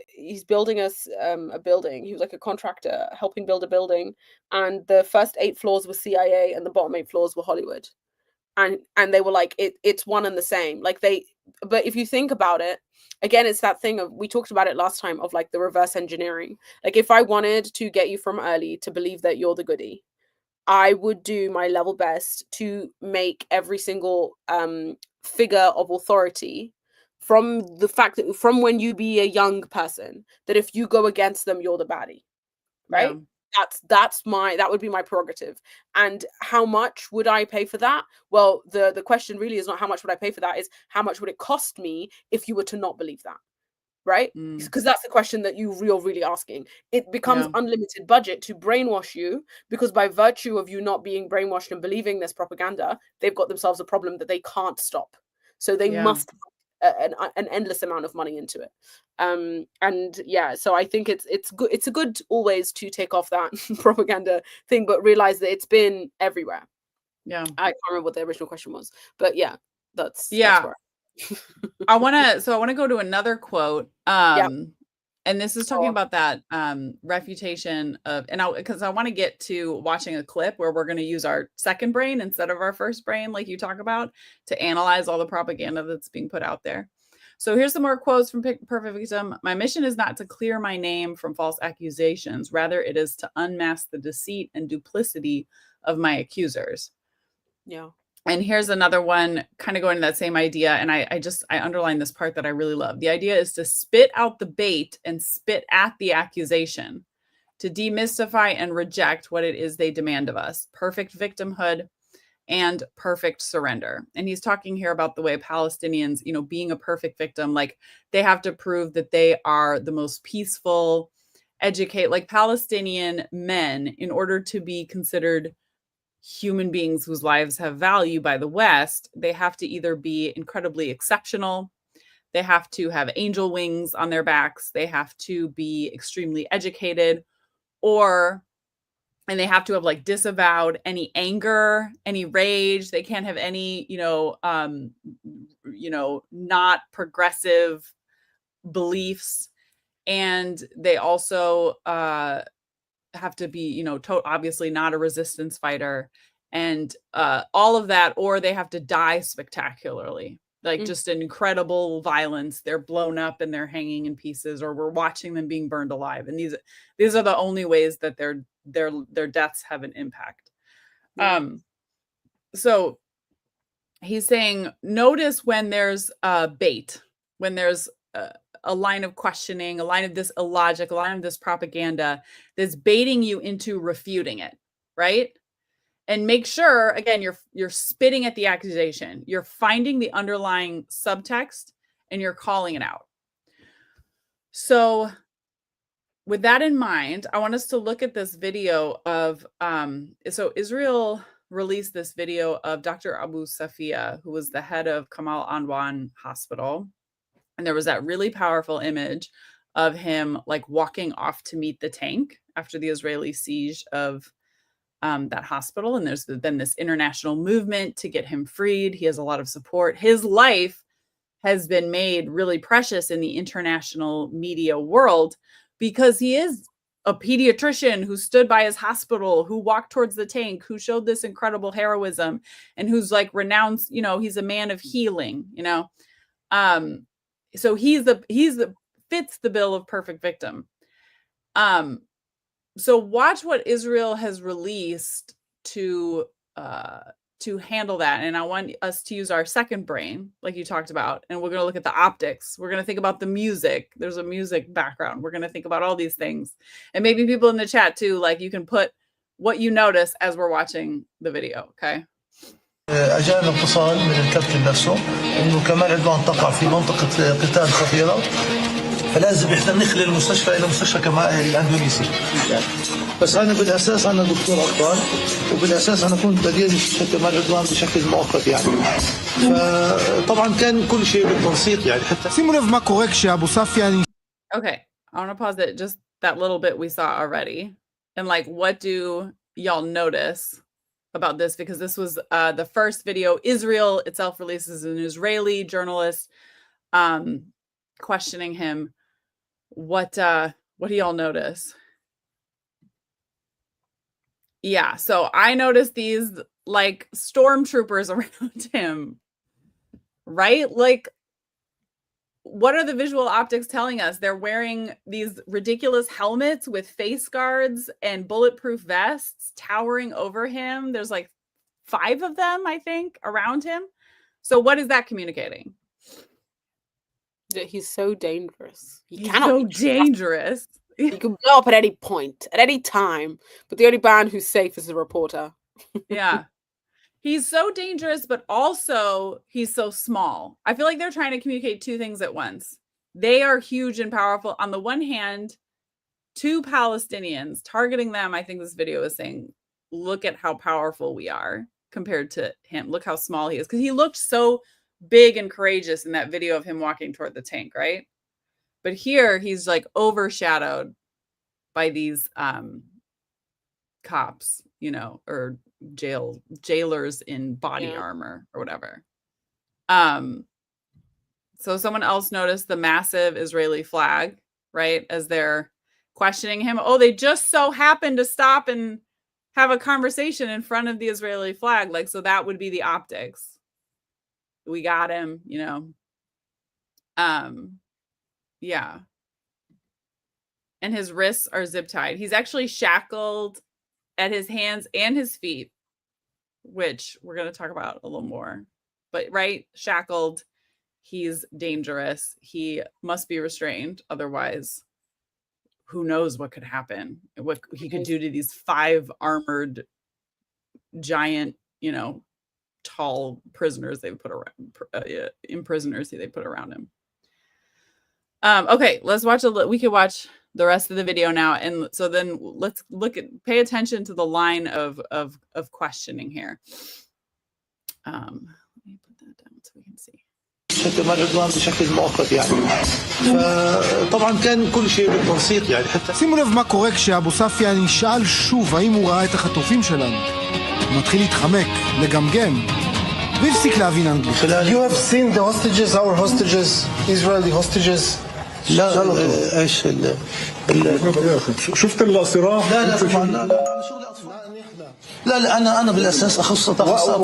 he's building us a building. He was like a contractor helping build a building, and the first 8 floors were CIA and the bottom 8 floors were Hollywood. And they were like, it's one and the same. Like but if you think about it, again, it's that thing of, we talked about it last time, of like the reverse engineering. Like if I wanted to get you from early to believe that you're the goodie, I would do my level best to make every single figure of authority, from the fact that from when you be a young person, that if you go against them, you're the baddie, Yeah. right? That would be my prerogative. And how much would I pay for that? Well, the question really is not how much would I pay for that, is how much would it cost me if you were to not believe that, right? Mm, Because that's the question that you're really asking. It becomes yeah. unlimited budget to brainwash you, because by virtue of you not being brainwashed and believing this propaganda, they've got themselves a problem that they can't stop. So they Yeah. must an endless amount of money into it. And yeah, so I think it's good. It's a good always to take off that propaganda thing, but realize that it's been everywhere. Yeah. I can't remember what the original question was, but yeah, that's Yeah. where. I want to go to another quote. Yeah. And this is talking Oh, about that refutation of, and because I want to get to watching a clip where we're going to use our second brain instead of our first brain, like you talk about, to analyze all the propaganda that's being put out there. So here's some more quotes from Perfect Victim. My mission is not to clear my name from false accusations. Rather, it is to unmask the deceit and duplicity of my accusers. yeah. And here's another one kind of going to that same idea. And I underline this part that I really love. The idea is to spit out the bait and spit at the accusation, to demystify and reject what it is they demand of us. Perfect victimhood and perfect surrender. And he's talking here about the way Palestinians, you know, being a perfect victim, like they have to prove that they are the most peaceful, like Palestinian men, in order to be considered human beings whose lives have value by the West, they have to either be incredibly exceptional, they have to have angel wings on their backs, they have to be extremely educated, or and they have to have like disavowed any anger, any rage. They can't have any, not progressive beliefs. And they also have to be, obviously not a resistance fighter, and all of that, or they have to die spectacularly, like Mm, just an incredible violence. They're blown up and they're hanging in pieces, or we're watching them being burned alive. And these are the only ways that their deaths have an impact. yeah. Um, so he's saying, notice when there's bait, when there's a line of questioning, a line of this illogic, a line of this propaganda that's baiting you into refuting it, right? And make sure, again, you're spitting at the accusation. You're finding the underlying subtext and you're calling it out. So with that in mind, I want us to look at this video of, so Israel released this video of Dr. Abu Safia, who was the head of Kamal Anwan Hospital. And there was that really powerful image of him like walking off to meet the tank after the Israeli siege of that hospital. And there's been this international movement to get him freed. He has a lot of support. His life has been made really precious in the international media world because he is a pediatrician who stood by his hospital, who walked towards the tank, who showed this incredible heroism, and who's like renowned, you know, he's a man of healing, you know. So he's the fits the bill of perfect victim. So watch what Israel has released to handle that. And I want us to use our second brain, like you talked about, and we're going to look at the optics. We're going to think about the music. There's a music background. We're going to think about all these things. And maybe people in the chat too, like you can put what you notice as we're watching the video, okay? أجانا اتصال من الكابتن نفسه إنه كمان عدوان تقع في منطقة قتال خطيرة فلازم إحنا نخلي المستشفى إلى مستشفى كمان الأندونيسي بس أنا بالأساس أنا دكتور أطفال وبالأساس أنا كنت بدير مستشفى كمان عدوان بشكل مؤقت يعني فطبعا كان كل شيء بالتنسيق يعني حتى שימו לב מה קורה כשאבו ספיה. Okay, I want to pause it just that little bit we saw already. And like, what do y'all notice about this? Because this was the first video Israel itself releases, an Israeli journalist questioning him. What do y'all notice? Yeah, so I noticed these like stormtroopers around him, right? Like, what are the visual optics telling us? They're wearing these ridiculous helmets with face guards and bulletproof vests towering over him. There's like 5 of them, I think, around him. So what is that communicating? That he's so dangerous. He's so dangerous. He could blow up at any point, at any time. But the only man who's safe is the reporter. Yeah. He's so dangerous, but also he's so small. I feel like they're trying to communicate 2 things at once. They are huge and powerful. On the one hand, 2 Palestinians targeting them. I think this video is saying, look at how powerful we are compared to him. Look how small he is. Because he looked so big and courageous in that video of him walking toward the tank, right? But here he's like overshadowed by these cops, you know, or jailers in body armor or whatever. So someone else noticed the massive Israeli flag, right? As they're questioning him. Oh, they just so happened to stop and have a conversation in front of the Israeli flag. Like, so that would be the optics. We got him, you know. Yeah. And his wrists are zip tied. He's actually shackled at his hands and his feet, which we're going to talk about a little more. But right, shackled, he's dangerous. He must be restrained. Otherwise, who knows what could happen, what he could do to these 5 armored giant, you know, tall prisoners they've put around, imprisoners they put around him. Okay, let's watch we could watch the rest of the video now, and so then let's pay attention to the line of questioning here. Let me put that down so we can see. كمان عدوان بشكل مؤقت يعني فطبعا كان كل شيء بالتنسيق يعني حتى שימו לב מה קורה כשאבו ספיה נשאל שוב האם הוא ראה את החטופים שלנו. הוא מתחיל להתחמק, לגמגם, והפסיק להבין אנגלית. You have seen the hostages, our hostages, Israeli hostages. لا ايش شفت الصراع؟ لا طبعا لا شغلي اطفال. لا انا بالاساس اخص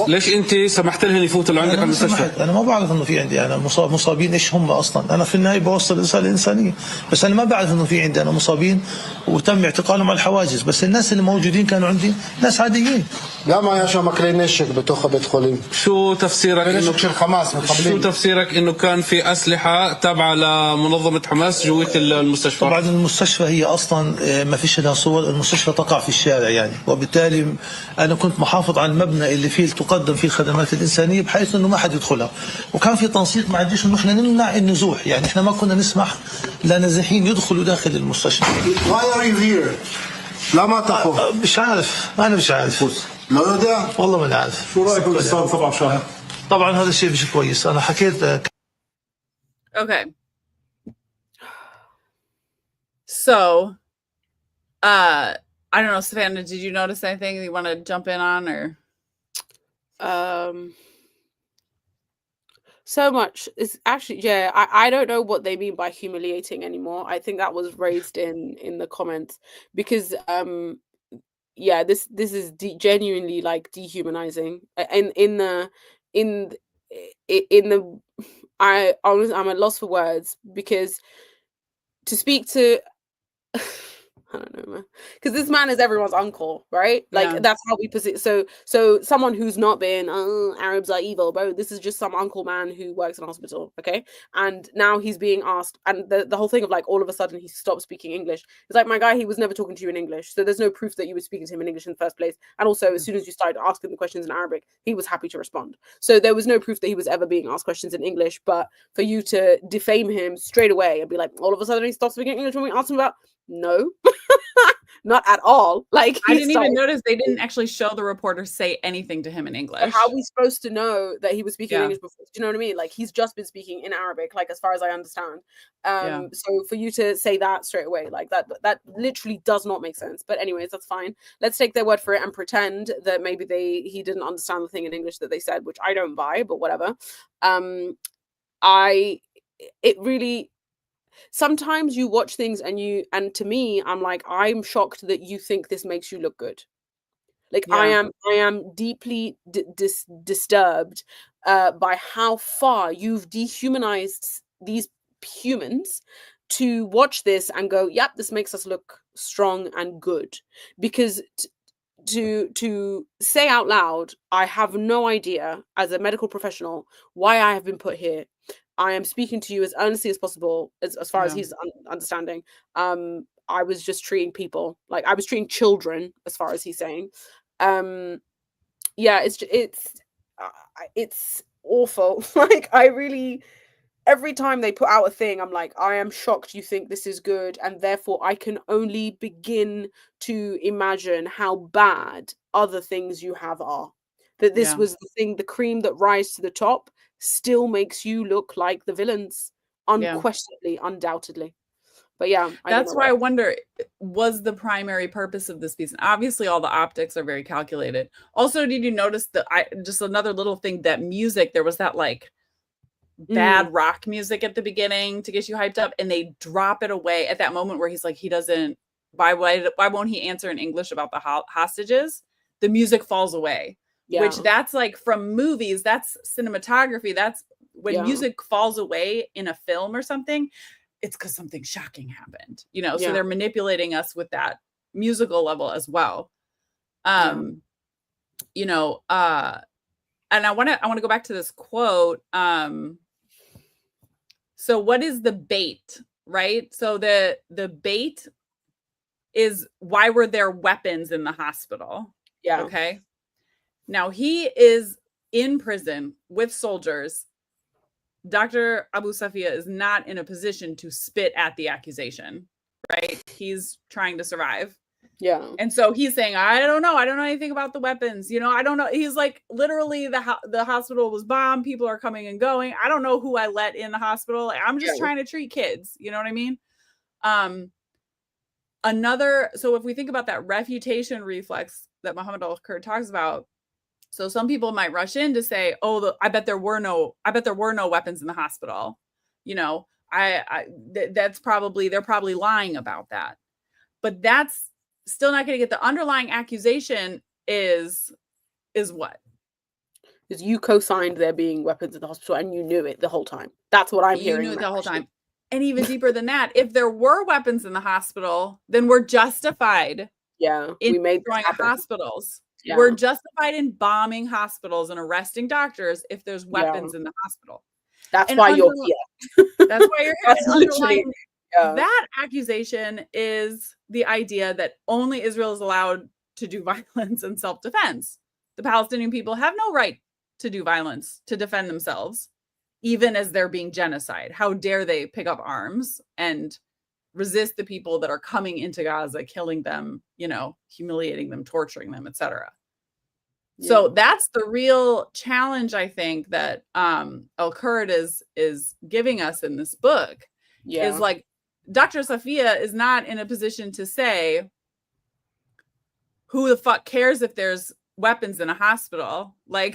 ليش انت سمحت لهم يفوتوا لعندك على المستشفى؟ انا ما بعرف انه في عندي انا مصابين ايش هم اصلا. انا في النهايه بوصل رساله الانسانيه، بس انا ما بعرف انه في عندي انا مصابين وتم اعتقالهم على الحواجز. بس الناس اللي موجودين كانوا عندي ناس عاديين. למה היה שם כלי נשק בתוך הבית חולים? شو تفسيرك انه נשק של חמאס, شو מחבלים. تفسيرك انه كان في اسلحه تابعه لمنظمه حماس جوة المستشفى؟ طبعا المستشفى هي اصلا ما فيش لها صور، المستشفى تقع في الشارع يعني، وبالتالي انا كنت محافظ على المبنى اللي فيه تقدم فيه الخدمات الانسانيه بحيث انه ما حد يدخلها، وكان في تنسيق مع الجيش انه احنا نمنع النزوح، يعني احنا ما كنا نسمح لنازحين يدخلوا داخل المستشفى. Why are you here? למה אתה פה? مش عارف، انا مش عارف. לא יודע? والله ما عارف. شو رايك بالاستاذ طبعا شاهد؟ طبعا هذا الشيء مش كويس. انا حكيت Okay. So, I don't know, Saffana, did you notice anything you want to jump in on, or? So much is actually, I don't know what they mean by humiliating anymore. I think that was raised in the comments because this is genuinely like dehumanizing I'm at loss for words because to speak to I don't know, man. Because this man is everyone's uncle, right? Like that's how we position. So someone who's not been, Arabs are evil, bro. This is just some uncle man who works in a hospital, okay? And now he's being asked, and the whole thing of like all of a sudden he stopped speaking English. It's like, my guy, he was never talking to you in English, so there's no proof that you were speaking to him in English in the first place. And also, as soon as you started asking the questions in Arabic, he was happy to respond. So there was no proof that he was ever being asked questions in English. But for you to defame him straight away and be like, all of a sudden he stopped speaking English when we asked him about. No, not at all. Like I didn't even notice they didn't actually show the reporter say anything to him in English. How are we supposed to know that he was speaking English before? Do you know what I mean? Like he's just been speaking in Arabic, like as far as I understand. So for you to say that straight away, like that literally does not make sense. But anyways, that's fine. Let's take their word for it and pretend that maybe he didn't understand the thing in English that they said, which I don't buy, but whatever. It really. Sometimes you watch things and to me, I'm like, I'm shocked that you think this makes you look good. Like I am deeply disturbed by how far you've dehumanized these humans to watch this and go, yep, this makes us look strong and good. Because to say out loud, I have no idea as a medical professional why I have been put here. I am speaking to you as earnestly as possible, as far as he's understanding. I was just treating people like I was treating children, as far as he's saying. It's awful. Like I really, every time they put out a thing, I'm like, I am shocked you think this is good, and therefore I can only begin to imagine how bad other things you have are. That this was the thing, the cream that rise to the top still makes you look like the villains, unquestionably, undoubtedly. But that's why I wonder, was the primary purpose of this piece? And obviously all the optics are very calculated. Also, did you notice that just another little thing, that music, there was that like bad rock music at the beginning to get you hyped up, and they drop it away at that moment where he's like, he doesn't, why won't he answer in English about the hostages? The music falls away. Which that's like from movies, that's cinematography. That's when music falls away in a film or something, it's because something shocking happened, you know? So they're manipulating us with that musical level as well. You know, and I want to go back to this quote. So what is the bait, right? So the bait is, why were there weapons in the hospital? Okay. Now he is in prison with soldiers. Dr. Abu Safia is not in a position to spit at the accusation, right? He's trying to survive. And so he's saying, I don't know anything about the weapons. You know, I don't know. He's like, literally the hospital was bombed. People are coming and going. I don't know who I let in the hospital. I'm just trying to treat kids. You know what I mean? So if we think about that refutation reflex that Mohammed al-Kurd talks about, so some people might rush in to say, oh, I bet there were no weapons in the hospital. You know, That's probably, they're probably lying about that. But that's still not going to get, the underlying accusation is what? Is you co-signed there being weapons in the hospital and you knew it the whole time. That's what I'm hearing. You knew it the whole time. And even deeper than that, if there were weapons in the hospital, then we're justified in we made destroying hospitals. Yeah. We're justified in bombing hospitals and arresting doctors if there's weapons in the hospital. That's why you're here. That's why you're here. That's literally, that accusation is the idea that only Israel is allowed to do violence and self-defense. The Palestinian people have no right to do violence, to defend themselves, even as they're being genocide. How dare they pick up arms and resist the people that are coming into Gaza, killing them, humiliating them, torturing them, etc. Yeah. So that's the real challenge, I think, that Kurd is giving us in this book. Yeah. Is like, Dr. Safiya is not in a position to say, who the fuck cares if there's weapons in a hospital? Like,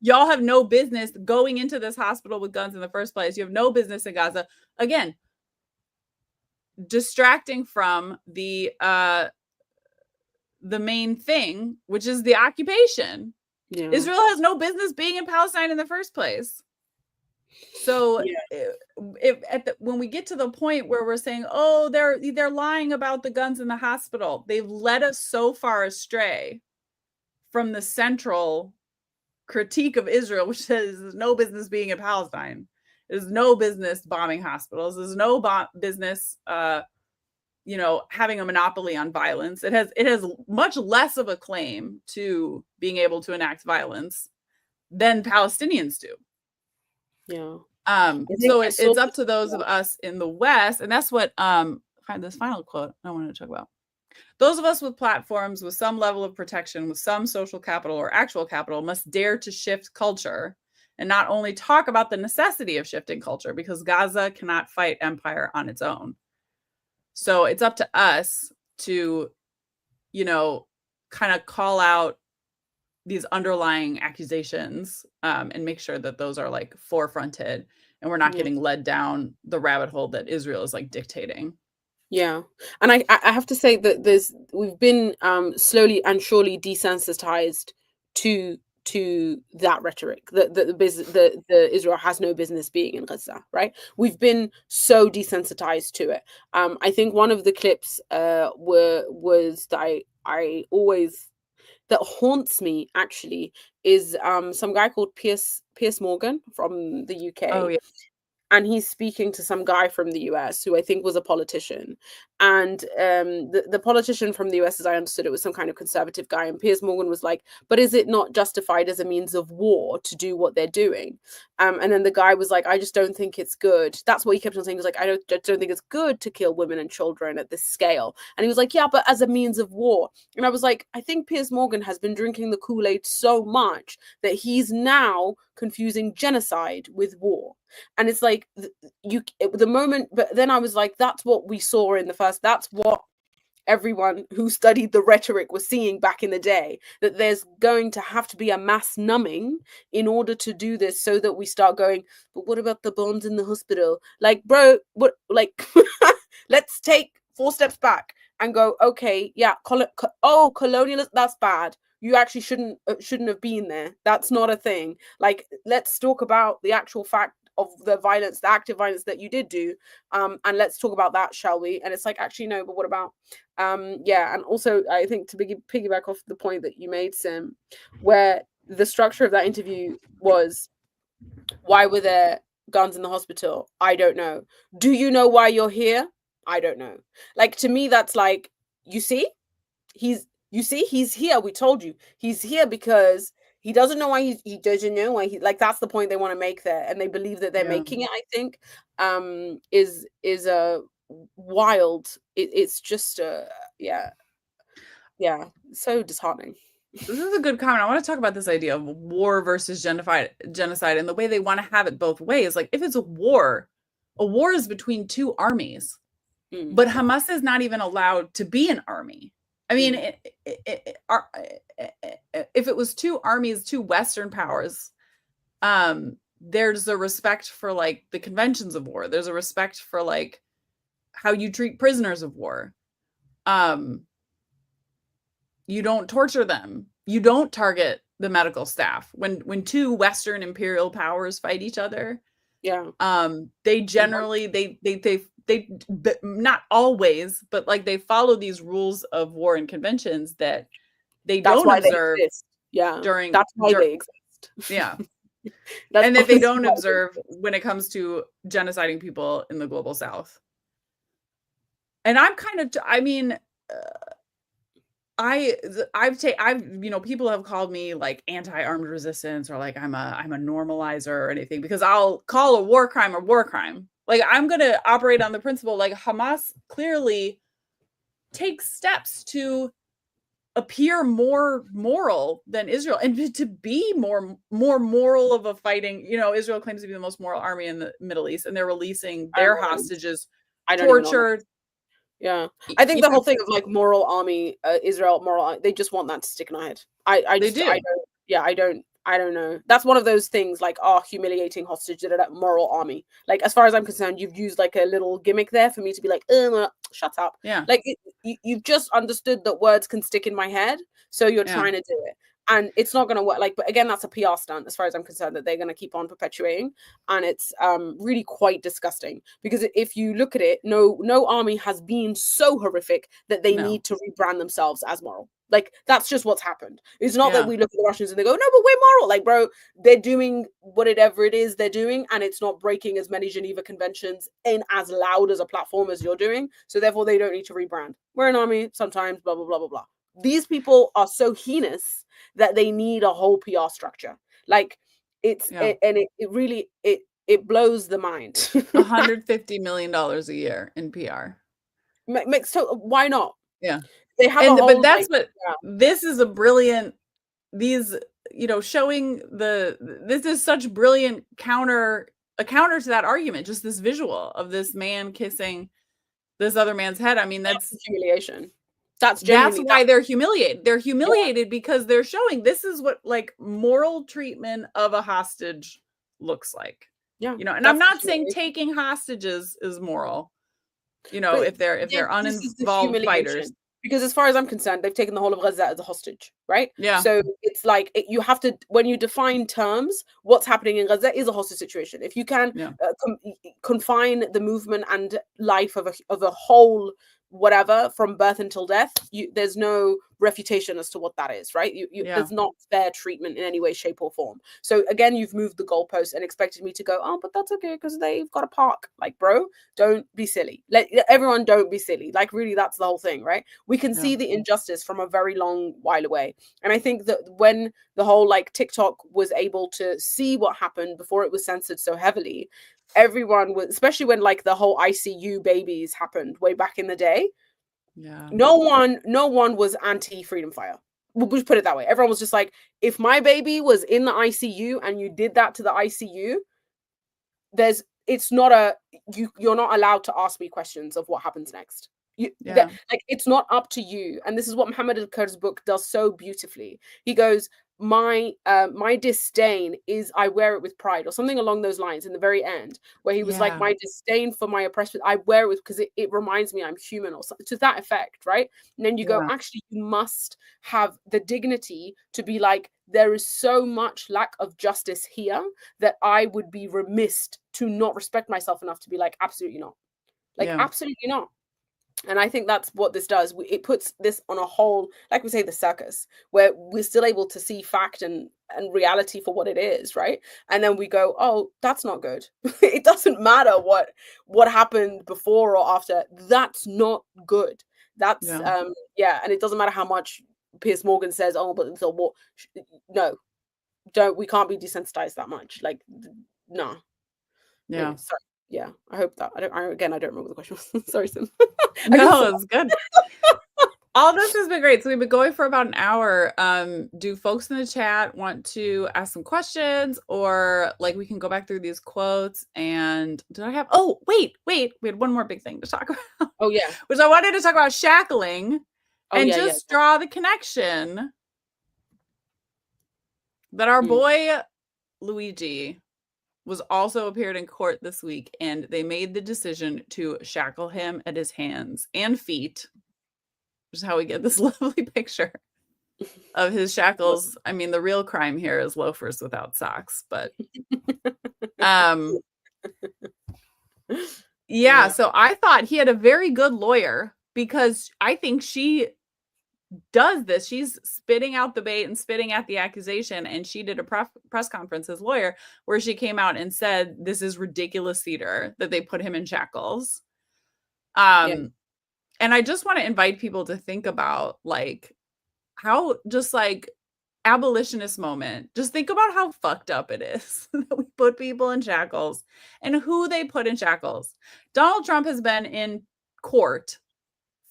y'all have no business going into this hospital with guns in the first place. You have no business in Gaza. Again, distracting from the main thing, which is the occupation. Yeah. Israel has no business being in Palestine in the first place. So when we get to the point where we're saying, oh, they're lying about the guns in the hospital, they've led us so far astray from the central critique of Israel, which says there's no business being in Palestine. There's no business bombing hospitals. There's no business, having a monopoly on violence. It has much less of a claim to being able to enact violence than Palestinians do. Yeah. So it's up to those of us in the West, and that's what find this final quote I wanted to talk about. Those of us with platforms, with some level of protection, with some social capital or actual capital, must dare to shift culture and not only talk about the necessity of shifting culture, because Gaza cannot fight empire on its own. So it's up to us to, kind of call out these underlying accusations and make sure that those are like forefronted and we're not getting led down the rabbit hole that Israel is like dictating. Yeah. And I have to say that we've been slowly and surely desensitized to that rhetoric that Israel has no business being in Gaza, right? We've been so desensitized to it. I think one of the clips was that I always, that haunts me actually, is some guy called Piers Morgan from the UK. Oh yeah. And he's speaking to some guy from the US who I think was a politician. And the politician from the US, as I understood it, was some kind of conservative guy. And Piers Morgan was like, but is it not justified as a means of war to do what they're doing? And then the guy was like, I just don't think it's good. That's what he kept on saying. He was like, I don't think it's good to kill women and children at this scale. And he was like, yeah, but as a means of war. And I was like, I think Piers Morgan has been drinking the Kool-Aid so much that he's now confusing genocide with war. And it's like the moment, but then I was like, that's what we saw in the first, that's what everyone who studied the rhetoric was seeing back in the day, that there's going to have to be a mass numbing in order to do this, so that we start going, but what about the bombs in the hospital? Like, bro, what, like, let's take 4 steps back and go, okay, yeah, colonialism, that's bad. You actually shouldn't have been there. That's not a thing. Like, let's talk about the actual fact of the violence, the active violence that you did do, and let's talk about that, shall we? And it's like, actually, no, but what about, and also, I think to piggyback off the point that you made, Sim, where the structure of that interview was, why were there guns in the hospital? I don't know. Do you know why you're here? I don't know. Like, to me, that's like, you see, he's here. We told you he's here because he doesn't know why he doesn't know why he, like, that's the point they want to make there, and they believe that they're making it. I think is a wild. It's just so disheartening. This is a good comment. I want to talk about this idea of war versus genocide and the way they want to have it both ways. Like, if it's a war is between 2 armies, but Hamas is not even allowed to be an army. I mean, if it was 2 armies, 2 Western powers, there's a respect for like the conventions of war. There's a respect for like how you treat prisoners of war. You don't torture them. You don't target the medical staff. When two Western imperial powers fight each other, they generally they not always, but like they follow these rules of war and conventions that they don't observe. During that's why they exist. Yeah. And that they don't observe when it comes to genociding people in the global South. And I'm kind of, I mean, I've people have called me like anti-armed resistance, or like I'm a normalizer or anything, because I'll call a war crime a war crime. Like I'm going to operate on the principle like Hamas clearly takes steps to appear more moral than Israel, and to be more moral of a fighting, Israel claims to be the most moral army in the Middle East, and they're releasing their hostages, tortured. Yeah, I think the whole thing of like moral army, Israel moral, they just want that to stick in our head. I don't know. That's one of those things like, humiliating hostage, moral army. Like, as far as I'm concerned, you've used like a little gimmick there for me to be like, shut up. Yeah. Like you've just understood that words can stick in my head, so you're trying to do it. And it's not going to work. Like, but again, that's a PR stunt, as far as I'm concerned, that they're going to keep on perpetuating, and it's really quite disgusting. Because if you look at it, no army has been so horrific that they need to rebrand themselves as moral. Like, that's just what's happened. It's not that we look at the Russians and they go, no, but we're moral. Like, bro, they're doing whatever it is they're doing, and it's not breaking as many Geneva Conventions in as loud as a platform as you're doing. So therefore, they don't need to rebrand. We're an army sometimes. Blah blah blah blah blah. These people are so heinous that they need a whole PR structure. Like it really blows the mind. $150 million a year in PR. So why not? Yeah. They have this is a brilliant, showing this is such brilliant counter to that argument, just this visual of this man kissing this other man's head. I mean, that's humiliation. That's why they're humiliated. They're humiliated because they're showing this is what like moral treatment of a hostage looks like. Yeah. And I'm not saying taking hostages is moral. If they're uninvolved fighters. Because as far as I'm concerned, they've taken the whole of Gaza as a hostage, right? Yeah. So it's like you have to, when you define terms, what's happening in Gaza is a hostage situation. If you can confine the movement and life of a whole whatever from birth until death, there's no refutation as to what that is, right? There's not fair treatment in any way, shape, or form. So again, you've moved the goalpost and expected me to go, oh, but that's okay because they've got a park. Like, bro, don't be silly. Let everyone don't be silly. Like, really, that's the whole thing, right? We can see the injustice from a very long while away. And I think that when the whole like TikTok was able to see what happened before it was censored so heavily, everyone was, especially when like the whole ICU babies happened way back in the day. Yeah. No one was anti-freedom fire. We'll just put it that way. Everyone was just like, if my baby was in the ICU and you did that to the ICU, you're not allowed to ask me questions of what happens next. It's not up to you. And this is what Mohammed al-Kurd's book does so beautifully. He goes, my disdain is I wear it with pride, or something along those lines in the very end, where he was like, my disdain for my oppression, I wear it with because it reminds me I'm human, or something to that effect, right? And then you go, actually, you must have the dignity to be like, there is so much lack of justice here that I would be remiss to not respect myself enough to be like, absolutely not. Like, absolutely not. And I think that's what this does. It puts this on a whole, like we say, the circus, where we're still able to see fact and reality for what it is, right? And then we go, oh, that's not good. It doesn't matter what happened before or after. That's not good. That's and it doesn't matter how much Piers Morgan says, oh, but so what? No, we can't be desensitized that much. Like, no. Yeah. Sorry. Yeah, I hope that. I don't remember the question. Sorry, Sim. No, it's good. All this has been great. So we've been going for about an hour. Do folks in the chat want to ask some questions, or like we can go back through these quotes? And did I have? Oh, wait. We had one more big thing to talk about. Oh yeah, which I wanted to talk about shackling and draw the connection that our boy Luigi was also appeared in court this week, and they made the decision to shackle him at his hands and feet, which is how we get this lovely picture of his shackles. I mean, the real crime here is loafers without socks, but yeah, so I thought he had a very good lawyer, because I think she does this. She's spitting out the bait and spitting at the accusation, and she did a press conference as lawyer where she came out and said this is ridiculous theater that they put him in shackles. And I just want to invite people to think about like how just like abolitionist moment. Just think about how fucked up it is that we put people in shackles and who they put in shackles. Donald Trump has been in court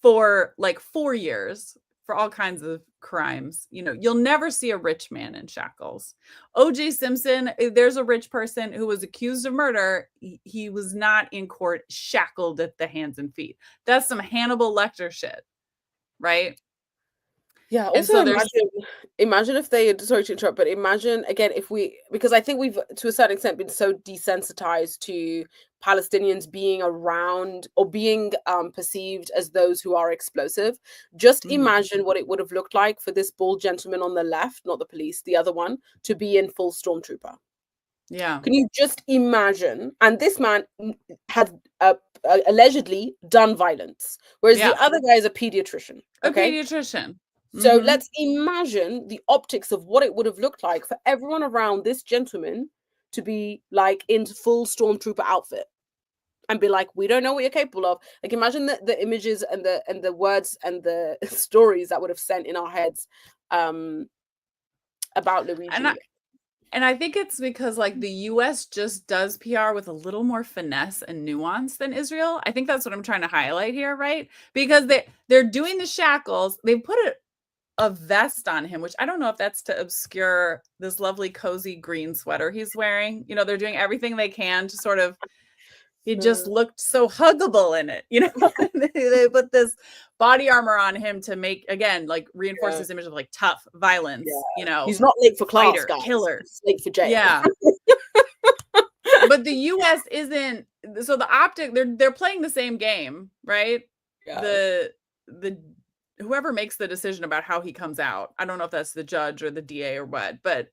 for like 4 years for all kinds of crimes. You know, you'll never see a rich man in shackles. O.J. Simpson, there's a rich person who was accused of murder. He was not in court shackled at the hands and feet. That's some Hannibal Lecter shit, right? Yeah. And Also, so imagine if they, sorry to interrupt, but imagine again if we, because I think we've to a certain extent been so desensitized to Palestinians being around or being perceived as those who are explosive. Just imagine what it would have looked like for this bald gentleman on the left, not the police, the other one, to be in full stormtrooper. Yeah. Can you just imagine? And this man had allegedly done violence, whereas the other guy is a pediatrician. Okay? A pediatrician. So let's imagine the optics of what it would have looked like for everyone around this gentleman to be like in full stormtrooper outfit and be like, we don't know what you're capable of. Like, imagine the images and the words and the stories that would have sent in our heads about Luigi. And I think it's because like the US just does PR with a little more finesse and nuance than Israel. I think that's what I'm trying to highlight here, right? Because they're doing the shackles. They put a vest on him, which I don't know if that's to obscure this lovely cozy green sweater he's wearing. You know, they're doing everything they can to sort of, he just looked so huggable in it, you know. They put this body armor on him to make, again, like reinforce this image of like tough violence, you know. He's not late for class, fighter, guys. killer. He's late for jail. Yeah. But the US isn't, so the optic, they're playing the same game, right? Yeah. The whoever makes the decision about how he comes out, I don't know if that's the judge or the DA or what, but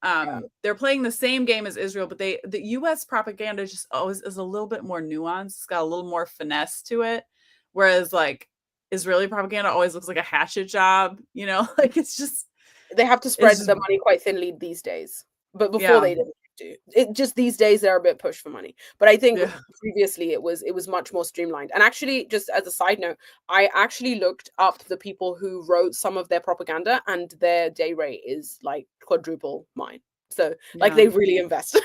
they're playing the same game as Israel, but the US propaganda just always is a little bit more nuanced. It's got a little more finesse to it. Whereas like Israeli propaganda always looks like a hatchet job, you know, like it's just, they have to spread the money quite thinly these days, but before they didn't do it. Just these days they're a bit pushed for money, but I think previously it was much more streamlined. And actually, just as a side note, I actually looked up the people who wrote some of their propaganda, and their day rate is like quadruple mine. So like they really invest.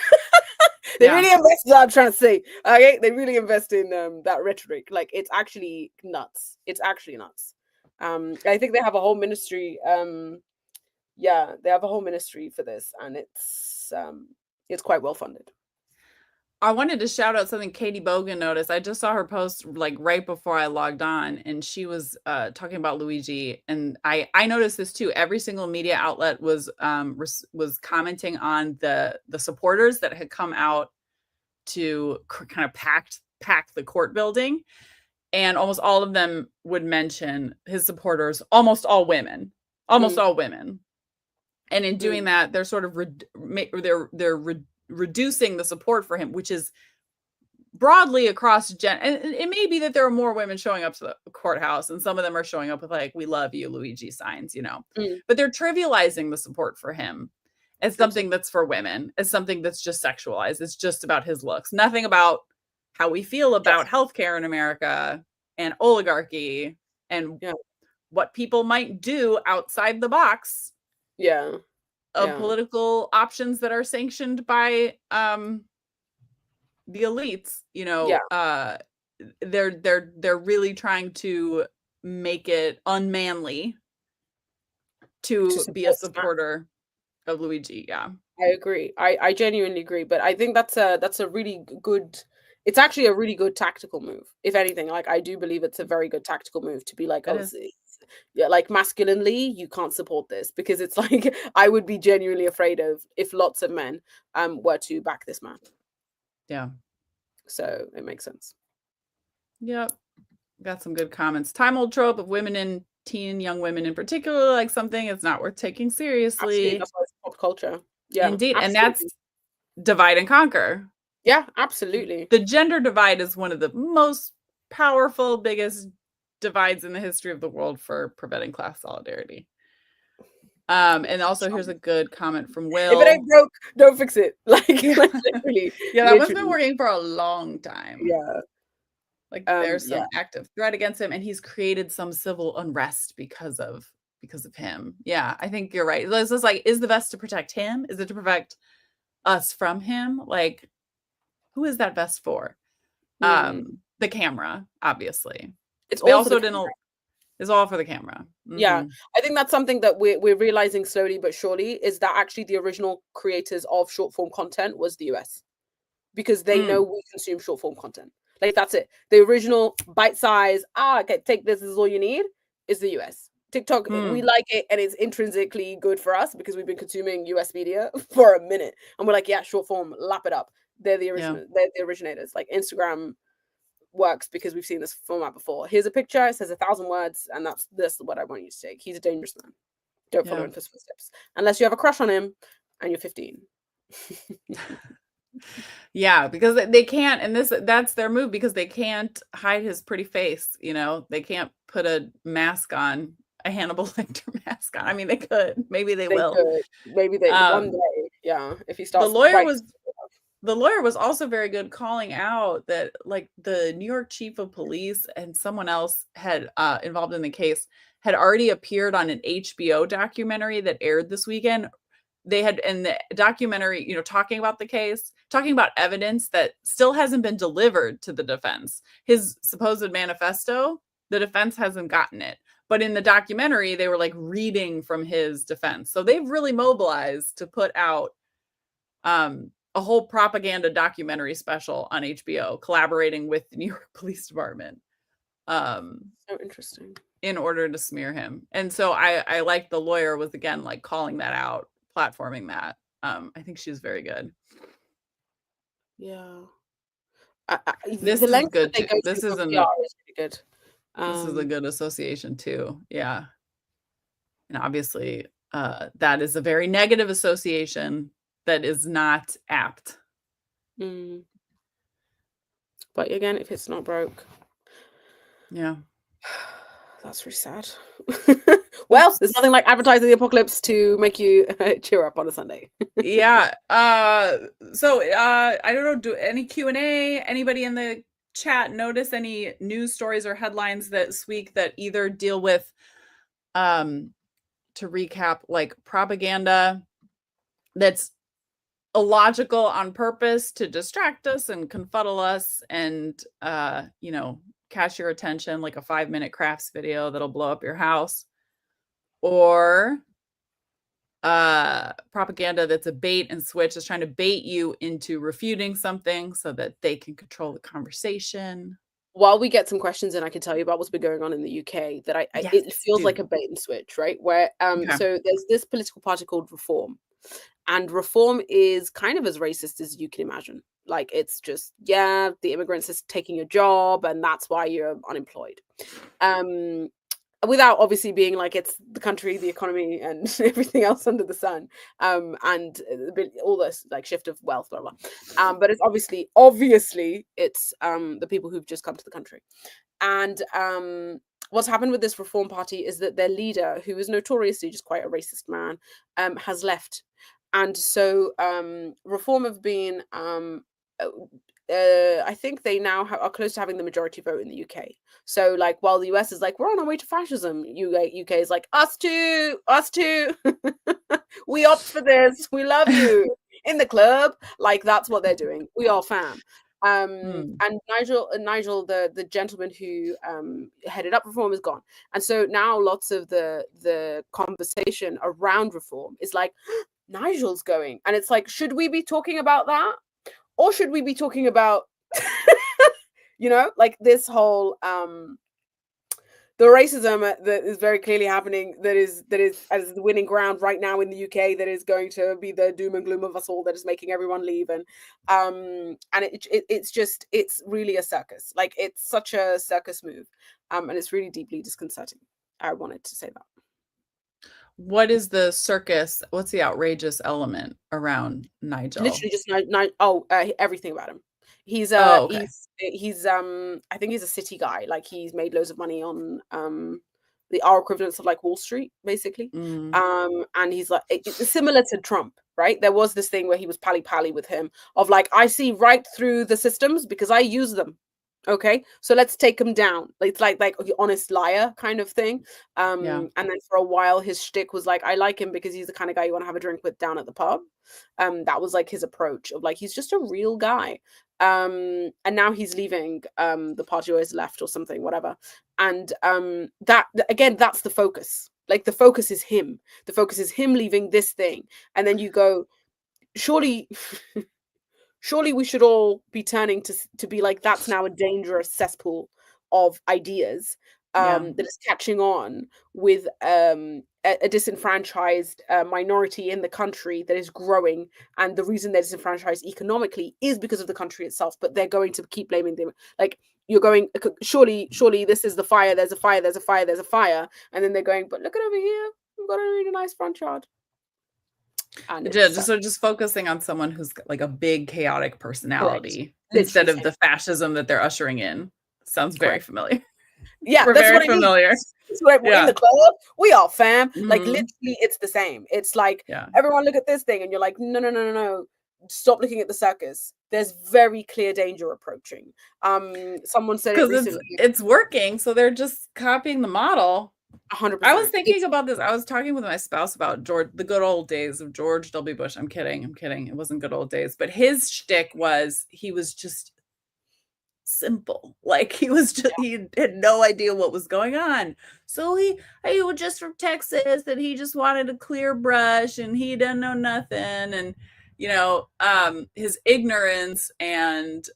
They really invest in what I'm trying to say. Okay, they really invest in that rhetoric. Like it's actually nuts. It's actually nuts. I think they have a whole ministry. Yeah, they have a whole ministry for this, and it's quite well funded. I wanted to shout out something Katie Bogan noticed. I just saw her post like right before I logged on, and she was talking about Luigi, and I noticed this too. Every single media outlet was commenting on the supporters that had come out to kind of pack the court building, and almost all of them would mention his supporters, almost all women. And in doing that, they're sort of reducing the support for him, which is broadly across and it may be that there are more women showing up to the courthouse, and some of them are showing up with like, we love you, Luigi signs, you know. But they're trivializing the support for him as something that's for women, as something that's just sexualized. It's just about his looks, nothing about how we feel about healthcare in America and oligarchy and what people might do outside the box of political options that are sanctioned by the elites. You know, they're really trying to make it unmanly to be a supporter of Luigi. Yeah, I agree. I genuinely agree. But I think that's a really good. It's actually a really good tactical move. If anything, like I do believe it's a very good tactical move to be like, like masculinely, you can't support this, because it's like I would be genuinely afraid of if lots of men were to back this man. Yeah. So it makes sense. Yep. Got some good comments. Time old trope of women and teen young women in particular, like something it's not worth taking Absolutely. seriously. That's why it's pop culture. Yeah. Indeed. And Absolutely. that's divide and conquer. Yeah, absolutely. The gender divide is one of the most powerful, biggest divides in the history of the world for preventing class solidarity. And also here's a good comment from Will. If it ain't broke, don't fix it. Like, like literally. Yeah, that one's been literally. working for a long time. Yeah. Like there's some yeah. active threat against him, and he's created some civil unrest because of him. Yeah, I think you're right. It's just like, is the vest to protect him? Is it to protect us from him? Like, who is that vest for? The camera, obviously. It's They all for also the didn't. camera. It's all for the camera. Yeah, I think that's something that we're realizing slowly but surely, is that actually the original creators of short form content was the US, because they know we consume short form content. Like, that's it. The original bite size, okay, take this is all you need, is the US. TikTok, we like it, and it's intrinsically good for us because we've been consuming US media for a minute, and we're like, yeah, short form, lap it up. They're the original. Yeah. They're the originators. Like, Instagram works because we've seen this format before. Here's a picture, it says 1,000 words, and that's what I want you to take. He's a dangerous man. Don't follow in his footsteps unless you have a crush on him and you're 15. Yeah, because they can't, and that's their move, because they can't hide his pretty face. You know, they can't put a mask on, a Hannibal Lecter mask on. I mean, they could, maybe they will. Could. Maybe they one day, yeah. If he starts, the lawyer was also very good calling out that, like, the New York chief of police and someone else had involved in the case had already appeared on an HBO documentary that aired this weekend. They had, in the documentary, you know, talking about the case, talking about evidence that still hasn't been delivered to the defense. His supposed manifesto, the defense hasn't gotten it. But in the documentary, they were like reading from his defense. So they've really mobilized to put out a whole propaganda documentary special on HBO, collaborating with the New York Police Department. So interesting. In order to smear him. And so I like the lawyer was, again, like, calling that out, platforming that. I think she's very good. Yeah. This the is length good that they too. go This through is for an PR is really good. this is a good association too. Yeah. And obviously, that is a very negative association that is not apt. But again, if it's not broke, yeah, that's really sad. Well, there's nothing like advertising the apocalypse to make you cheer up on a Sunday. Yeah. So I don't know, do any Q&A, anybody in the chat notice any news stories or headlines this week that either deal with, to recap, like, propaganda that's illogical on purpose to distract us and confuddle us and you know, catch your attention, like a 5-minute crafts video that'll blow up your house, or propaganda that's a bait and switch, is trying to bait you into refuting something so that they can control the conversation. While we get some questions in, I can tell you about what's been going on in the UK that it feels like a bait and switch, right? Where so there's this political party called Reform, and Reform is kind of as racist as you can imagine. Like, it's just, yeah, the immigrants is taking your job and that's why you're unemployed. Without obviously being like, it's the country, the economy, and everything else under the sun, and all this, like, shift of wealth, blah blah. But it's obviously it's the people who've just come to the country, and what's happened with this Reform Party is that their leader, who is notoriously just quite a racist man, has left, and so Reform have been I think they now are close to having the majority vote in the UK. So, like, while the US is like, we're on our way to fascism, UK is like, us too. We opt for this. We love you in the club. Like, that's what they're doing. We are fam. And Nigel, the gentleman who headed up Reform, is gone, and so now lots of the conversation around Reform is like, Nigel's going, and it's like, should we be talking about that? Or should we be talking about, you know, like, this whole the racism that is very clearly happening, that is as the winning ground right now in the UK, that is going to be the doom and gloom of us all, that is making everyone leave. And it's really a circus. Like, it's such a circus move, and it's really deeply disconcerting. I wanted to say that. What is the circus? What's the outrageous element around Nigel? Literally just everything about him. He's okay. he's I think he's a city guy. Like, he's made loads of money on our equivalents of like Wall Street, basically. Mm. And he's like, it's similar to Trump, right? There was this thing where he was pally with him, of like, I see right through the systems because I use them. Okay, so let's take him down. It's like the honest liar kind of thing. Yeah. And then for a while his shtick was like, I like him because he's the kind of guy you want to have a drink with down at the pub. That was like his approach of like, he's just a real guy. And now he's leaving the party, or has left or something, whatever. And that again, that's the focus. Like, the focus is him. The focus is him leaving this thing. And then you go, surely surely we should all be turning to be like, that's now a dangerous cesspool of ideas that is catching on with a disenfranchised minority in the country that is growing. And the reason they're disenfranchised economically is because of the country itself, but they're going to keep blaming them. Like, you're going, surely this is the fire, there's a fire, there's a fire, there's a fire. And then they're going, but look at over here, we've got a really nice front yard. And just focusing on someone who's like a big chaotic personality instead of the fascism that they're ushering in. Sounds very familiar. Yeah, we're that's very what familiar. We're in the club. We are fam. Like, Mhm. literally, it's the same. It's like, Yeah. everyone look at this thing, and you're like, no. Stop looking at the circus. There's very clear danger approaching. Someone said it recently. It's working, so they're just copying the model. 100%. I was thinking about this. I was talking with my spouse about the good old days of George W. Bush. I'm kidding. It wasn't good old days, but his shtick was, he was just simple. Like, he was just, he had no idea what was going on. So he was just from Texas, and he just wanted a clear brush, and he didn't know nothing. And, his ignorance and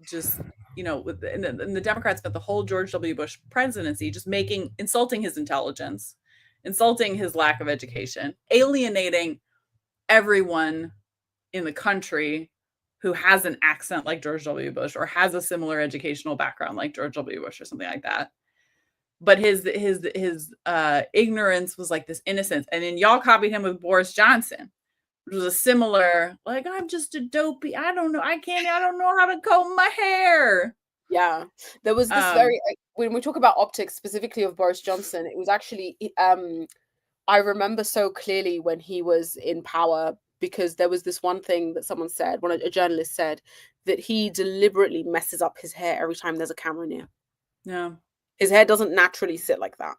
just, and the Democrats spent the whole George W. Bush presidency just insulting his intelligence, insulting his lack of education, alienating everyone in the country who has an accent like George W. Bush, or has a similar educational background like George W. Bush, or something like that. But his ignorance was like this innocence. And then y'all copied him with Boris Johnson, which was a similar, like, I'm just a dopey. I don't know. I don't know how to comb my hair. Yeah. There was this when we talk about optics specifically of Boris Johnson, it was actually, I remember so clearly when he was in power, because there was this one thing that someone said, a journalist said, that he deliberately messes up his hair every time there's a camera near. Yeah. His hair doesn't naturally sit like that.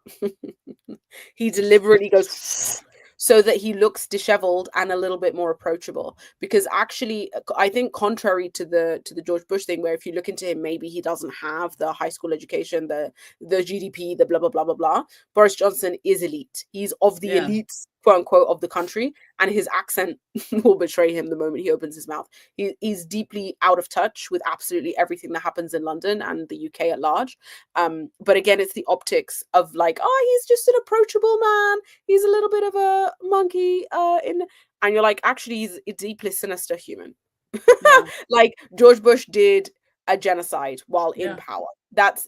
He deliberately goes so that he looks disheveled and a little bit more approachable. Because actually, I think contrary to the George Bush thing, where if you look into him, maybe he doesn't have the high school education, the GDP, the blah, blah, blah, blah, blah. Boris Johnson is elite. He's of the elites, quote unquote, of the country. And his accent will betray him the moment he opens his mouth. He's deeply out of touch with absolutely everything that happens in London and the UK at large. But again, it's the optics of like, he's just an approachable man. He's a little bit of a monkey and you're like, actually, he's a deeply sinister human. Yeah. Like, George Bush did a genocide while in power.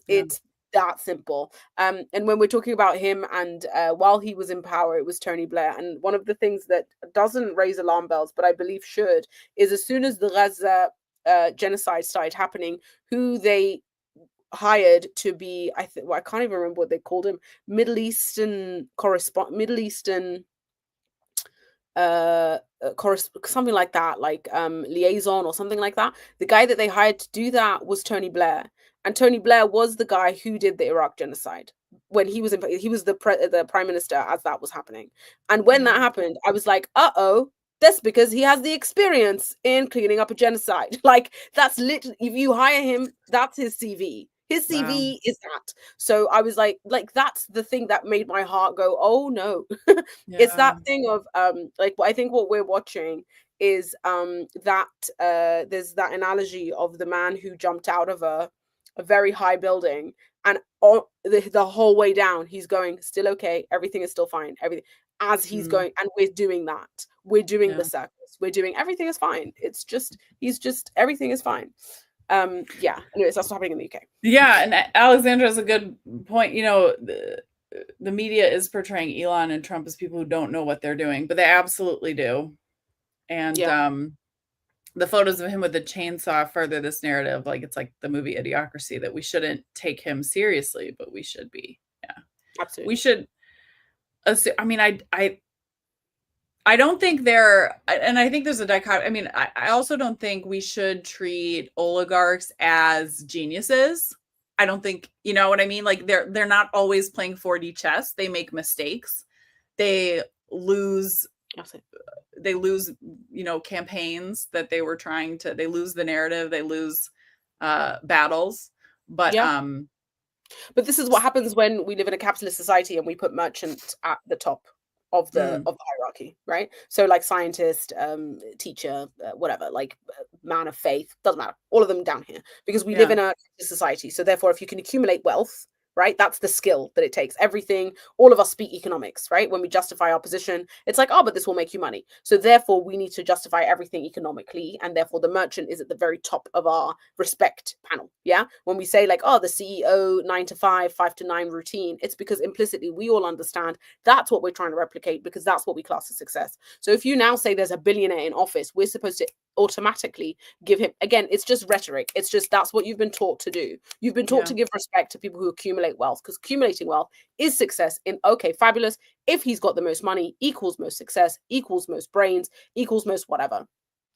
It's that simple. And when we're talking about him and while he was in power, it was Tony Blair. And one of the things that doesn't raise alarm bells, but I believe should, is as soon as the Gaza genocide started happening, who they hired to be, I can't even remember what they called him, Middle Eastern something like that, like liaison or something like that. The guy that they hired to do that was Tony Blair, and Tony Blair was the guy who did the Iraq genocide when he was the prime minister as that was happening. And when that happened, I was like, that's because he has the experience in cleaning up a genocide. Like, that's literally, if you hire him, that's his CV. His CV is that. So I was like that's the thing that made my heart go, oh no. It's that thing of like, I think what we're watching is that there's that analogy of the man who jumped out of a very high building And all the whole way down, he's going, still okay, everything is still fine, everything, as he's going, and we're doing that. We're doing the circus. We're doing, everything is fine. It's just, he's just, everything is fine. Yeah. Anyways, that's happening in the UK. Yeah, and Alexandra has a good point. You know, the media is portraying Elon and Trump as people who don't know what they're doing, but they absolutely do. And the photos of him with the chainsaw further this narrative, like it's like the movie Idiocracy, that we shouldn't take him seriously, but we should be. Yeah, Absolutely. we should. I mean, I don't think there, and I think there's a dichotomy. I mean, I also don't think we should treat oligarchs as geniuses. I don't think, you know what I mean? Like they're not always playing 4D chess. They make mistakes. They lose, you know, campaigns that they were trying to, they lose the narrative, they lose battles. But but this is what happens when we live in a capitalist society and we put merchants at the top of the hierarchy, right? So like scientist, teacher, whatever, like man of faith, doesn't matter, all of them down here, because we live in a society. So therefore, if you can accumulate wealth, right, that's the skill that it takes. Everything, all of us speak economics, right? When we justify our position, it's like, oh, but this will make you money. So therefore, we need to justify everything economically, and therefore the merchant is at the very top of our respect panel. Yeah, when we say like, oh, the CEO 9 to 5, 5 to 9 routine, it's because implicitly we all understand that's what we're trying to replicate, because that's what we class as success. So if you now say there's a billionaire in office, we're supposed to automatically give him, again, it's just rhetoric. It's just, that's what you've been taught to do. You've been taught to give respect to people who accumulate wealth, because accumulating wealth is success. In okay, fabulous, if he's got the most money equals most success, equals most brains, equals most whatever,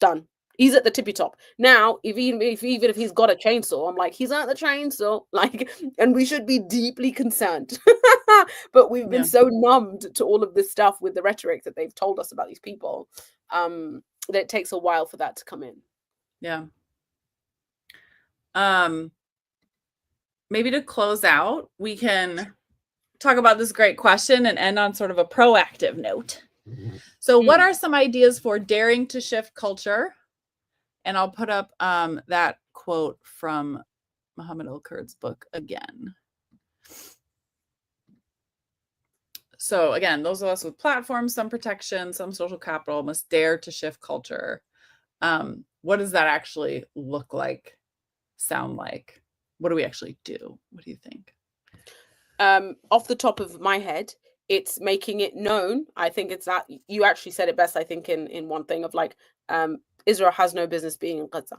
done. He's at the tippy top. Now, even if he's got a chainsaw, I'm like, he's at the chainsaw, like, and we should be deeply concerned. But we've been so numbed to all of this stuff with the rhetoric that they've told us about these people, that it takes a while for that to come in. Yeah. Maybe to close out, we can talk about this great question and end on sort of a proactive note. So what are some ideas for daring to shift culture? And I'll put up that quote from Mohammed Kurd's book again. So again, those of us with platforms, some protection, some social capital must dare to shift culture. What does that actually look like, sound like? What do we actually do? What do you think? Off the top of my head, it's making it known. I think it's that you actually said it best, I think, in one thing of like, Israel has no business being in Gaza.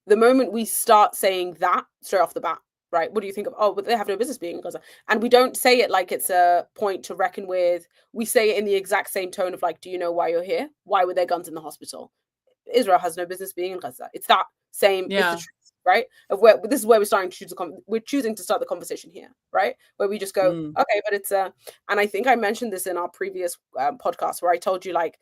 The moment we start saying that straight off the bat, right? What do you think of, oh, but they have no business being in Gaza? And we don't say it like it's a point to reckon with. We say it in the exact same tone of like, do you know why you're here? Why were there guns in the hospital? Israel has no business being in Gaza. It's that same, it's the truth, right? Of where this is where we're starting to choose we're choosing to start the conversation here, right? Where we just go, okay, but it's and I think I mentioned this in our previous podcast where I told you like,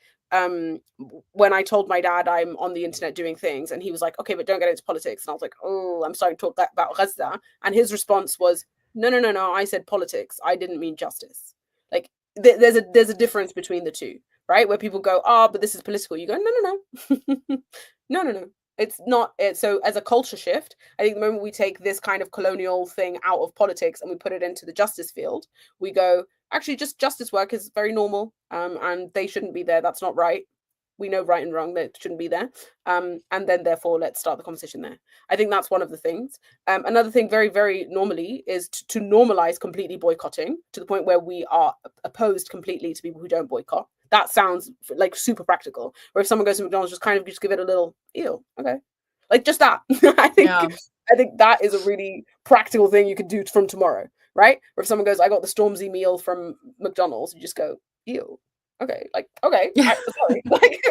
when I told my dad I'm on the internet doing things, and he was like, okay, but don't get into politics. And I was like, oh, I'm starting to talk about Gaza. And his response was, no, I said politics. I didn't mean justice. Like there's a difference between the two, right? Where people go, oh, but this is political. You go, no. It's not. So as a culture shift, I think the moment we take this kind of colonial thing out of politics and we put it into the justice field, we go, actually, just justice work is very normal, and they shouldn't be there. That's not right. We know right and wrong, that shouldn't be there. And then therefore, let's start the conversation there. I think that's one of the things. Another thing very, very normally is to normalize completely boycotting to the point where we are opposed completely to people who don't boycott. That sounds like super practical. Or if someone goes to McDonald's, just give it a little, ew, okay. Like just that. I think that is a really practical thing you could do from tomorrow, right? Or if someone goes, I got the Stormzy meal from McDonald's, you just go, ew. Okay, like, okay, sorry. Like,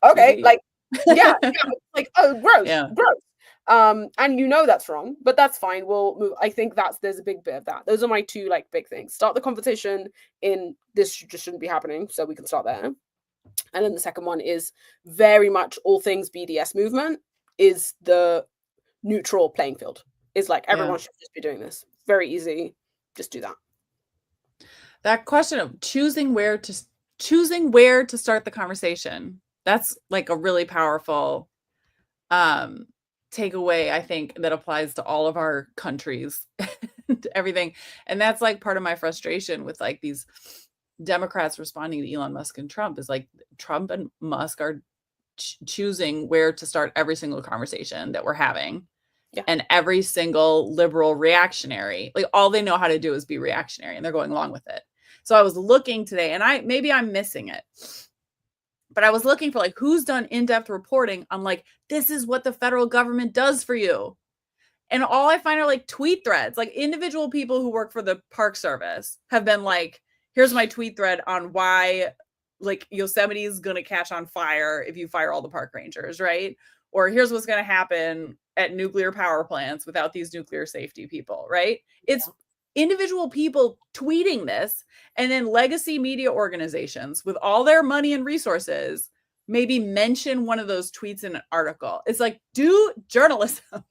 okay, like, yeah, like, oh, gross. And you know that's wrong, but that's fine. We'll move. I think there's a big bit of that. Those are my two like big things. Start the conversation in this just shouldn't be happening, so we can start there. And then the second one is very much all things BDS movement is the neutral playing field. Is like everyone should just be doing this. Very easy. Just do that. That question of choosing where to start the conversation, that's like a really powerful takeaway, I think, that applies to all of our countries, to everything. And that's like part of my frustration with like these Democrats responding to Elon Musk and Trump is like Trump and Musk are choosing where to start every single conversation that we're having. Yeah. And every single liberal reactionary, like all they know how to do is be reactionary, and they're going along with it. So I was looking today, and maybe I'm missing it, but I was looking for like who's done in-depth reporting on like, this is what the federal government does for you. And all I find are like tweet threads, like individual people who work for the Park Service have been like, here's my tweet thread on why like Yosemite is going to catch on fire if you fire all the park rangers, right? Or here's what's going to happen at nuclear power plants without these nuclear safety people, right? It's individual people tweeting this, and then legacy media organizations with all their money and resources maybe mention one of those tweets in an article. It's like, do journalism.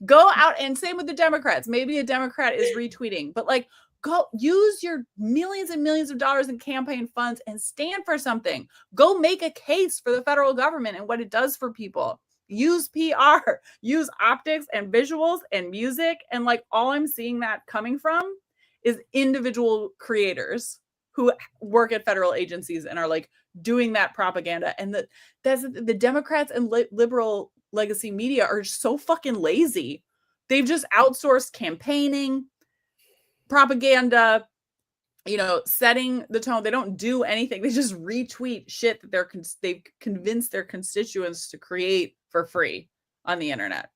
Go out, and same with the Democrats. Maybe a Democrat is retweeting, but like, go use your millions and millions of dollars in campaign funds and stand for something. Go make a case for the federal government and what it does for people. Use PR, use optics and visuals and music. And like, all I'm seeing that coming from is individual creators who work at federal agencies and are like doing that propaganda. And that's the Democrats and liberal legacy media are so fucking lazy. They've just outsourced campaigning, propaganda, setting the tone. They don't do anything. They just retweet shit that they've convinced their constituents to create for free on the internet.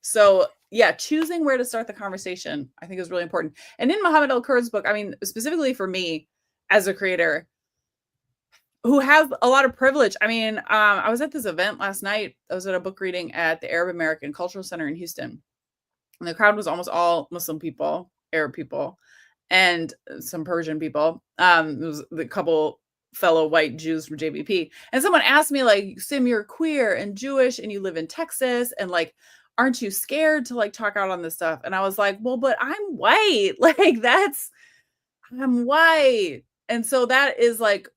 So yeah, choosing where to start the conversation, I think, is really important. And in Mohammed Kurd's book, I mean, specifically for me as a creator who has a lot of privilege. I mean, I was at this event last night. I was at a book reading at the Arab American Cultural Center in Houston. And the crowd was almost all Muslim people, Arab people, and some Persian people. It was a couple fellow white Jews from JVP. And someone asked me, like, Sim, you're queer and Jewish and you live in Texas. And like, aren't you scared to like talk out on this stuff? And I was like, well, but I'm white. Like I'm white. And so that is like,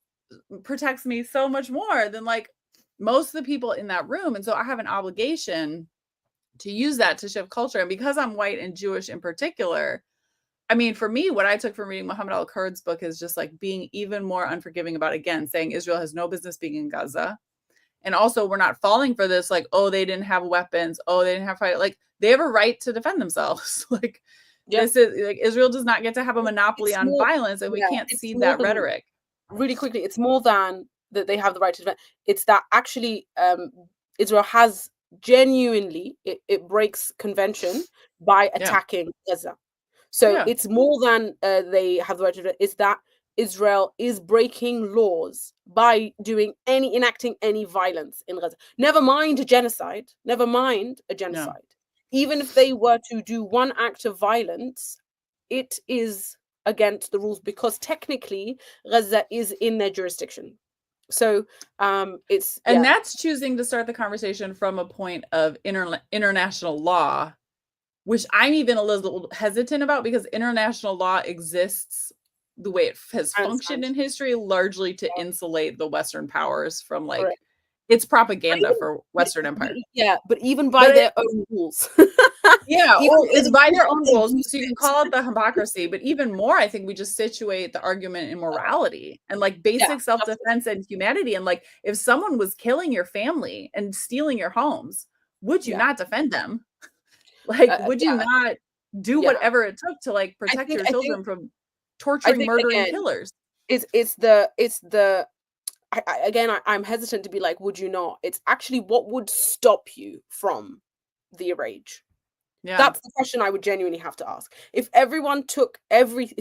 protects me so much more than like most of the people in that room. And so I have an obligation to use that to shift culture. And because I'm white and Jewish in particular, I mean, for me, what I took from reading Mohammed Kurd's book is just like being even more unforgiving about, again, saying Israel has no business being in Gaza. And also, we're not falling for this, like, oh, they didn't have weapons. Oh, they didn't have fight. Like, they have a right to defend themselves. Like, this is like, Israel does not get to have a monopoly on violence, and we can't cede that rhetoric. Really quickly, it's more than that they have the right to defend. It's that actually Israel has genuinely, it breaks convention by attacking Gaza. So it's more than they have the right to defend. It's that Israel is breaking laws by enacting any violence in Gaza. Never mind a genocide. Even if they were to do one act of violence, it is against the rules because technically Gaza is in their jurisdiction. So it's and that's choosing to start the conversation from a point of international law, which I'm even a little hesitant about, because international law exists the way it has functioned in history largely to insulate the Western powers from like it's propaganda for Western empire. Yeah, but even by their own rules. It's by their own rules. So you can call it the hypocrisy, but even more, I think we just situate the argument in morality and like basic self-defense and humanity. And like, if someone was killing your family and stealing your homes, would you not defend them? Like, would you not do whatever it took to like protect your children from torturing, murdering killers? I'm hesitant to be like, would you not? It's actually what would stop you from the rage. That's the question I would genuinely have to ask. If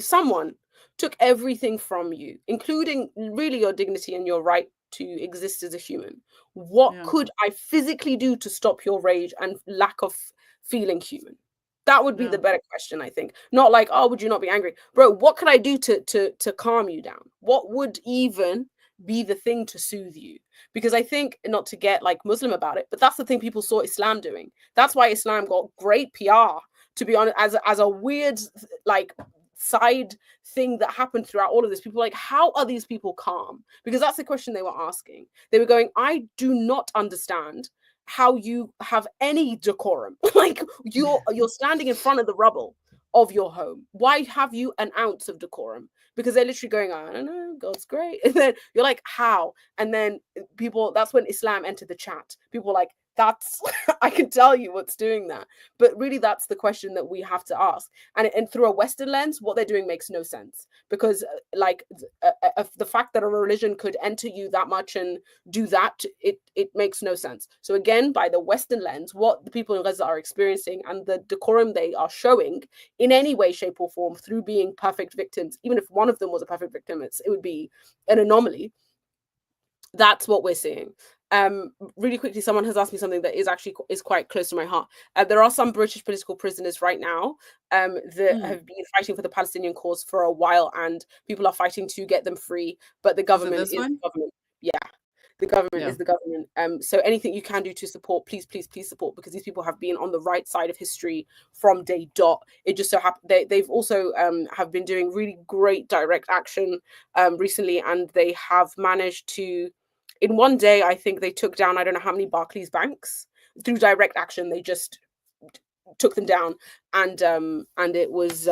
someone took everything from you, including really your dignity and your right to exist as a human, what could I physically do to stop your rage and lack of feeling human? That would be the better question, I think. Not like, oh, would you not be angry? Bro, what could I do to calm you down? What would even be the thing to soothe you? Because I think, not to get like Muslim about it, but that's the thing people saw Islam doing. That's why Islam got great PR, to be honest, as a weird like side thing that happened throughout all of this. People were like, how are these people calm? Because that's the question they were asking. They were going, I do not understand how you have any decorum. Like you're standing in front of the rubble of your home. Why have you an ounce of decorum? Because they're literally going, I don't know, God's great. And then you're like, how? And then people, that's when Islam entered the chat. People were like, that's, I can tell you what's doing that. But really, that's the question that we have to ask. And through a Western lens, what they're doing makes no sense. Because the fact that a religion could enter you that much and do that, it makes no sense. So again, by the Western lens, what the people in Gaza are experiencing and the decorum they are showing in any way, shape, or form through being perfect victims, even if one of them was a perfect victim, it would be an anomaly. That's what we're seeing. Really quickly, someone has asked me something that is quite close to my heart. There are some British political prisoners right now that have been fighting for the Palestinian cause for a while, and people are fighting to get them free. But the government is the government. Yeah, the government is the government. So anything you can do to support, please, please, please support, because these people have been on the right side of history from day dot. It just so happened they've also have been doing really great direct action recently, and they have managed to, in one day, I think they took down, I don't know how many Barclays banks through direct action. They just took them down, and it was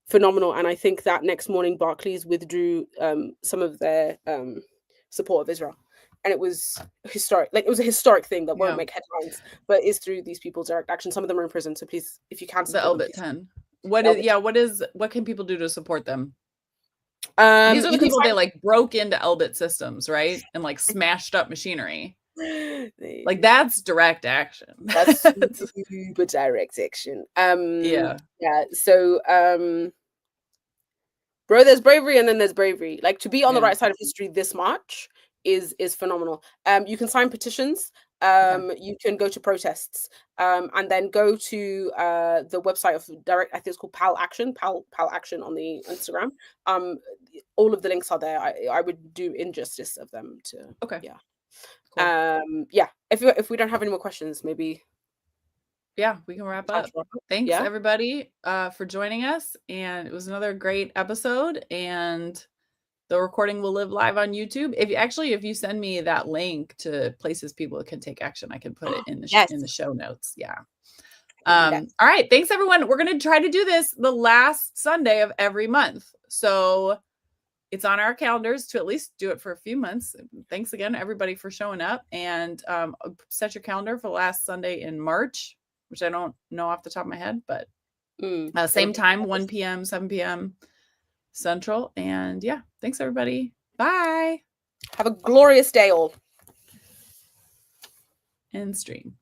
phenomenal. And I think that next morning Barclays withdrew some of their support of Israel, and it was historic. Like, it was a historic thing that won't make headlines, but is through these people's direct action. Some of them are in prison, so please, if you can, the Elbit 10. What can people do to support them? These are the people they like broke into Elbit systems, right? And like smashed up machinery. Like, that's direct action. That's super direct action. Yeah. So bro, there's bravery and then there's bravery. Like, to be on the right side of history this much is phenomenal. You can sign petitions. You can go to protests, and then go to the website of direct, I think it's called Pal Action on the Instagram. All of the links are there. I would do injustice of them to cool. If we don't have any more questions, maybe we can wrap up. Thanks everybody for joining us, and it was another great episode, and the recording will live live on YouTube. If you send me that link to places people can take action, I can put it in the show notes. All right, thanks everyone. We're going to try to do this the last Sunday of every month, so it's on our calendars to at least do it for a few months. Thanks again, everybody, for showing up, and set your calendar for the last Sunday in March, which I don't know off the top of my head, but same time, 1 p.m., 7 p.m. Central. And thanks everybody. Bye. Have a glorious day all. End stream.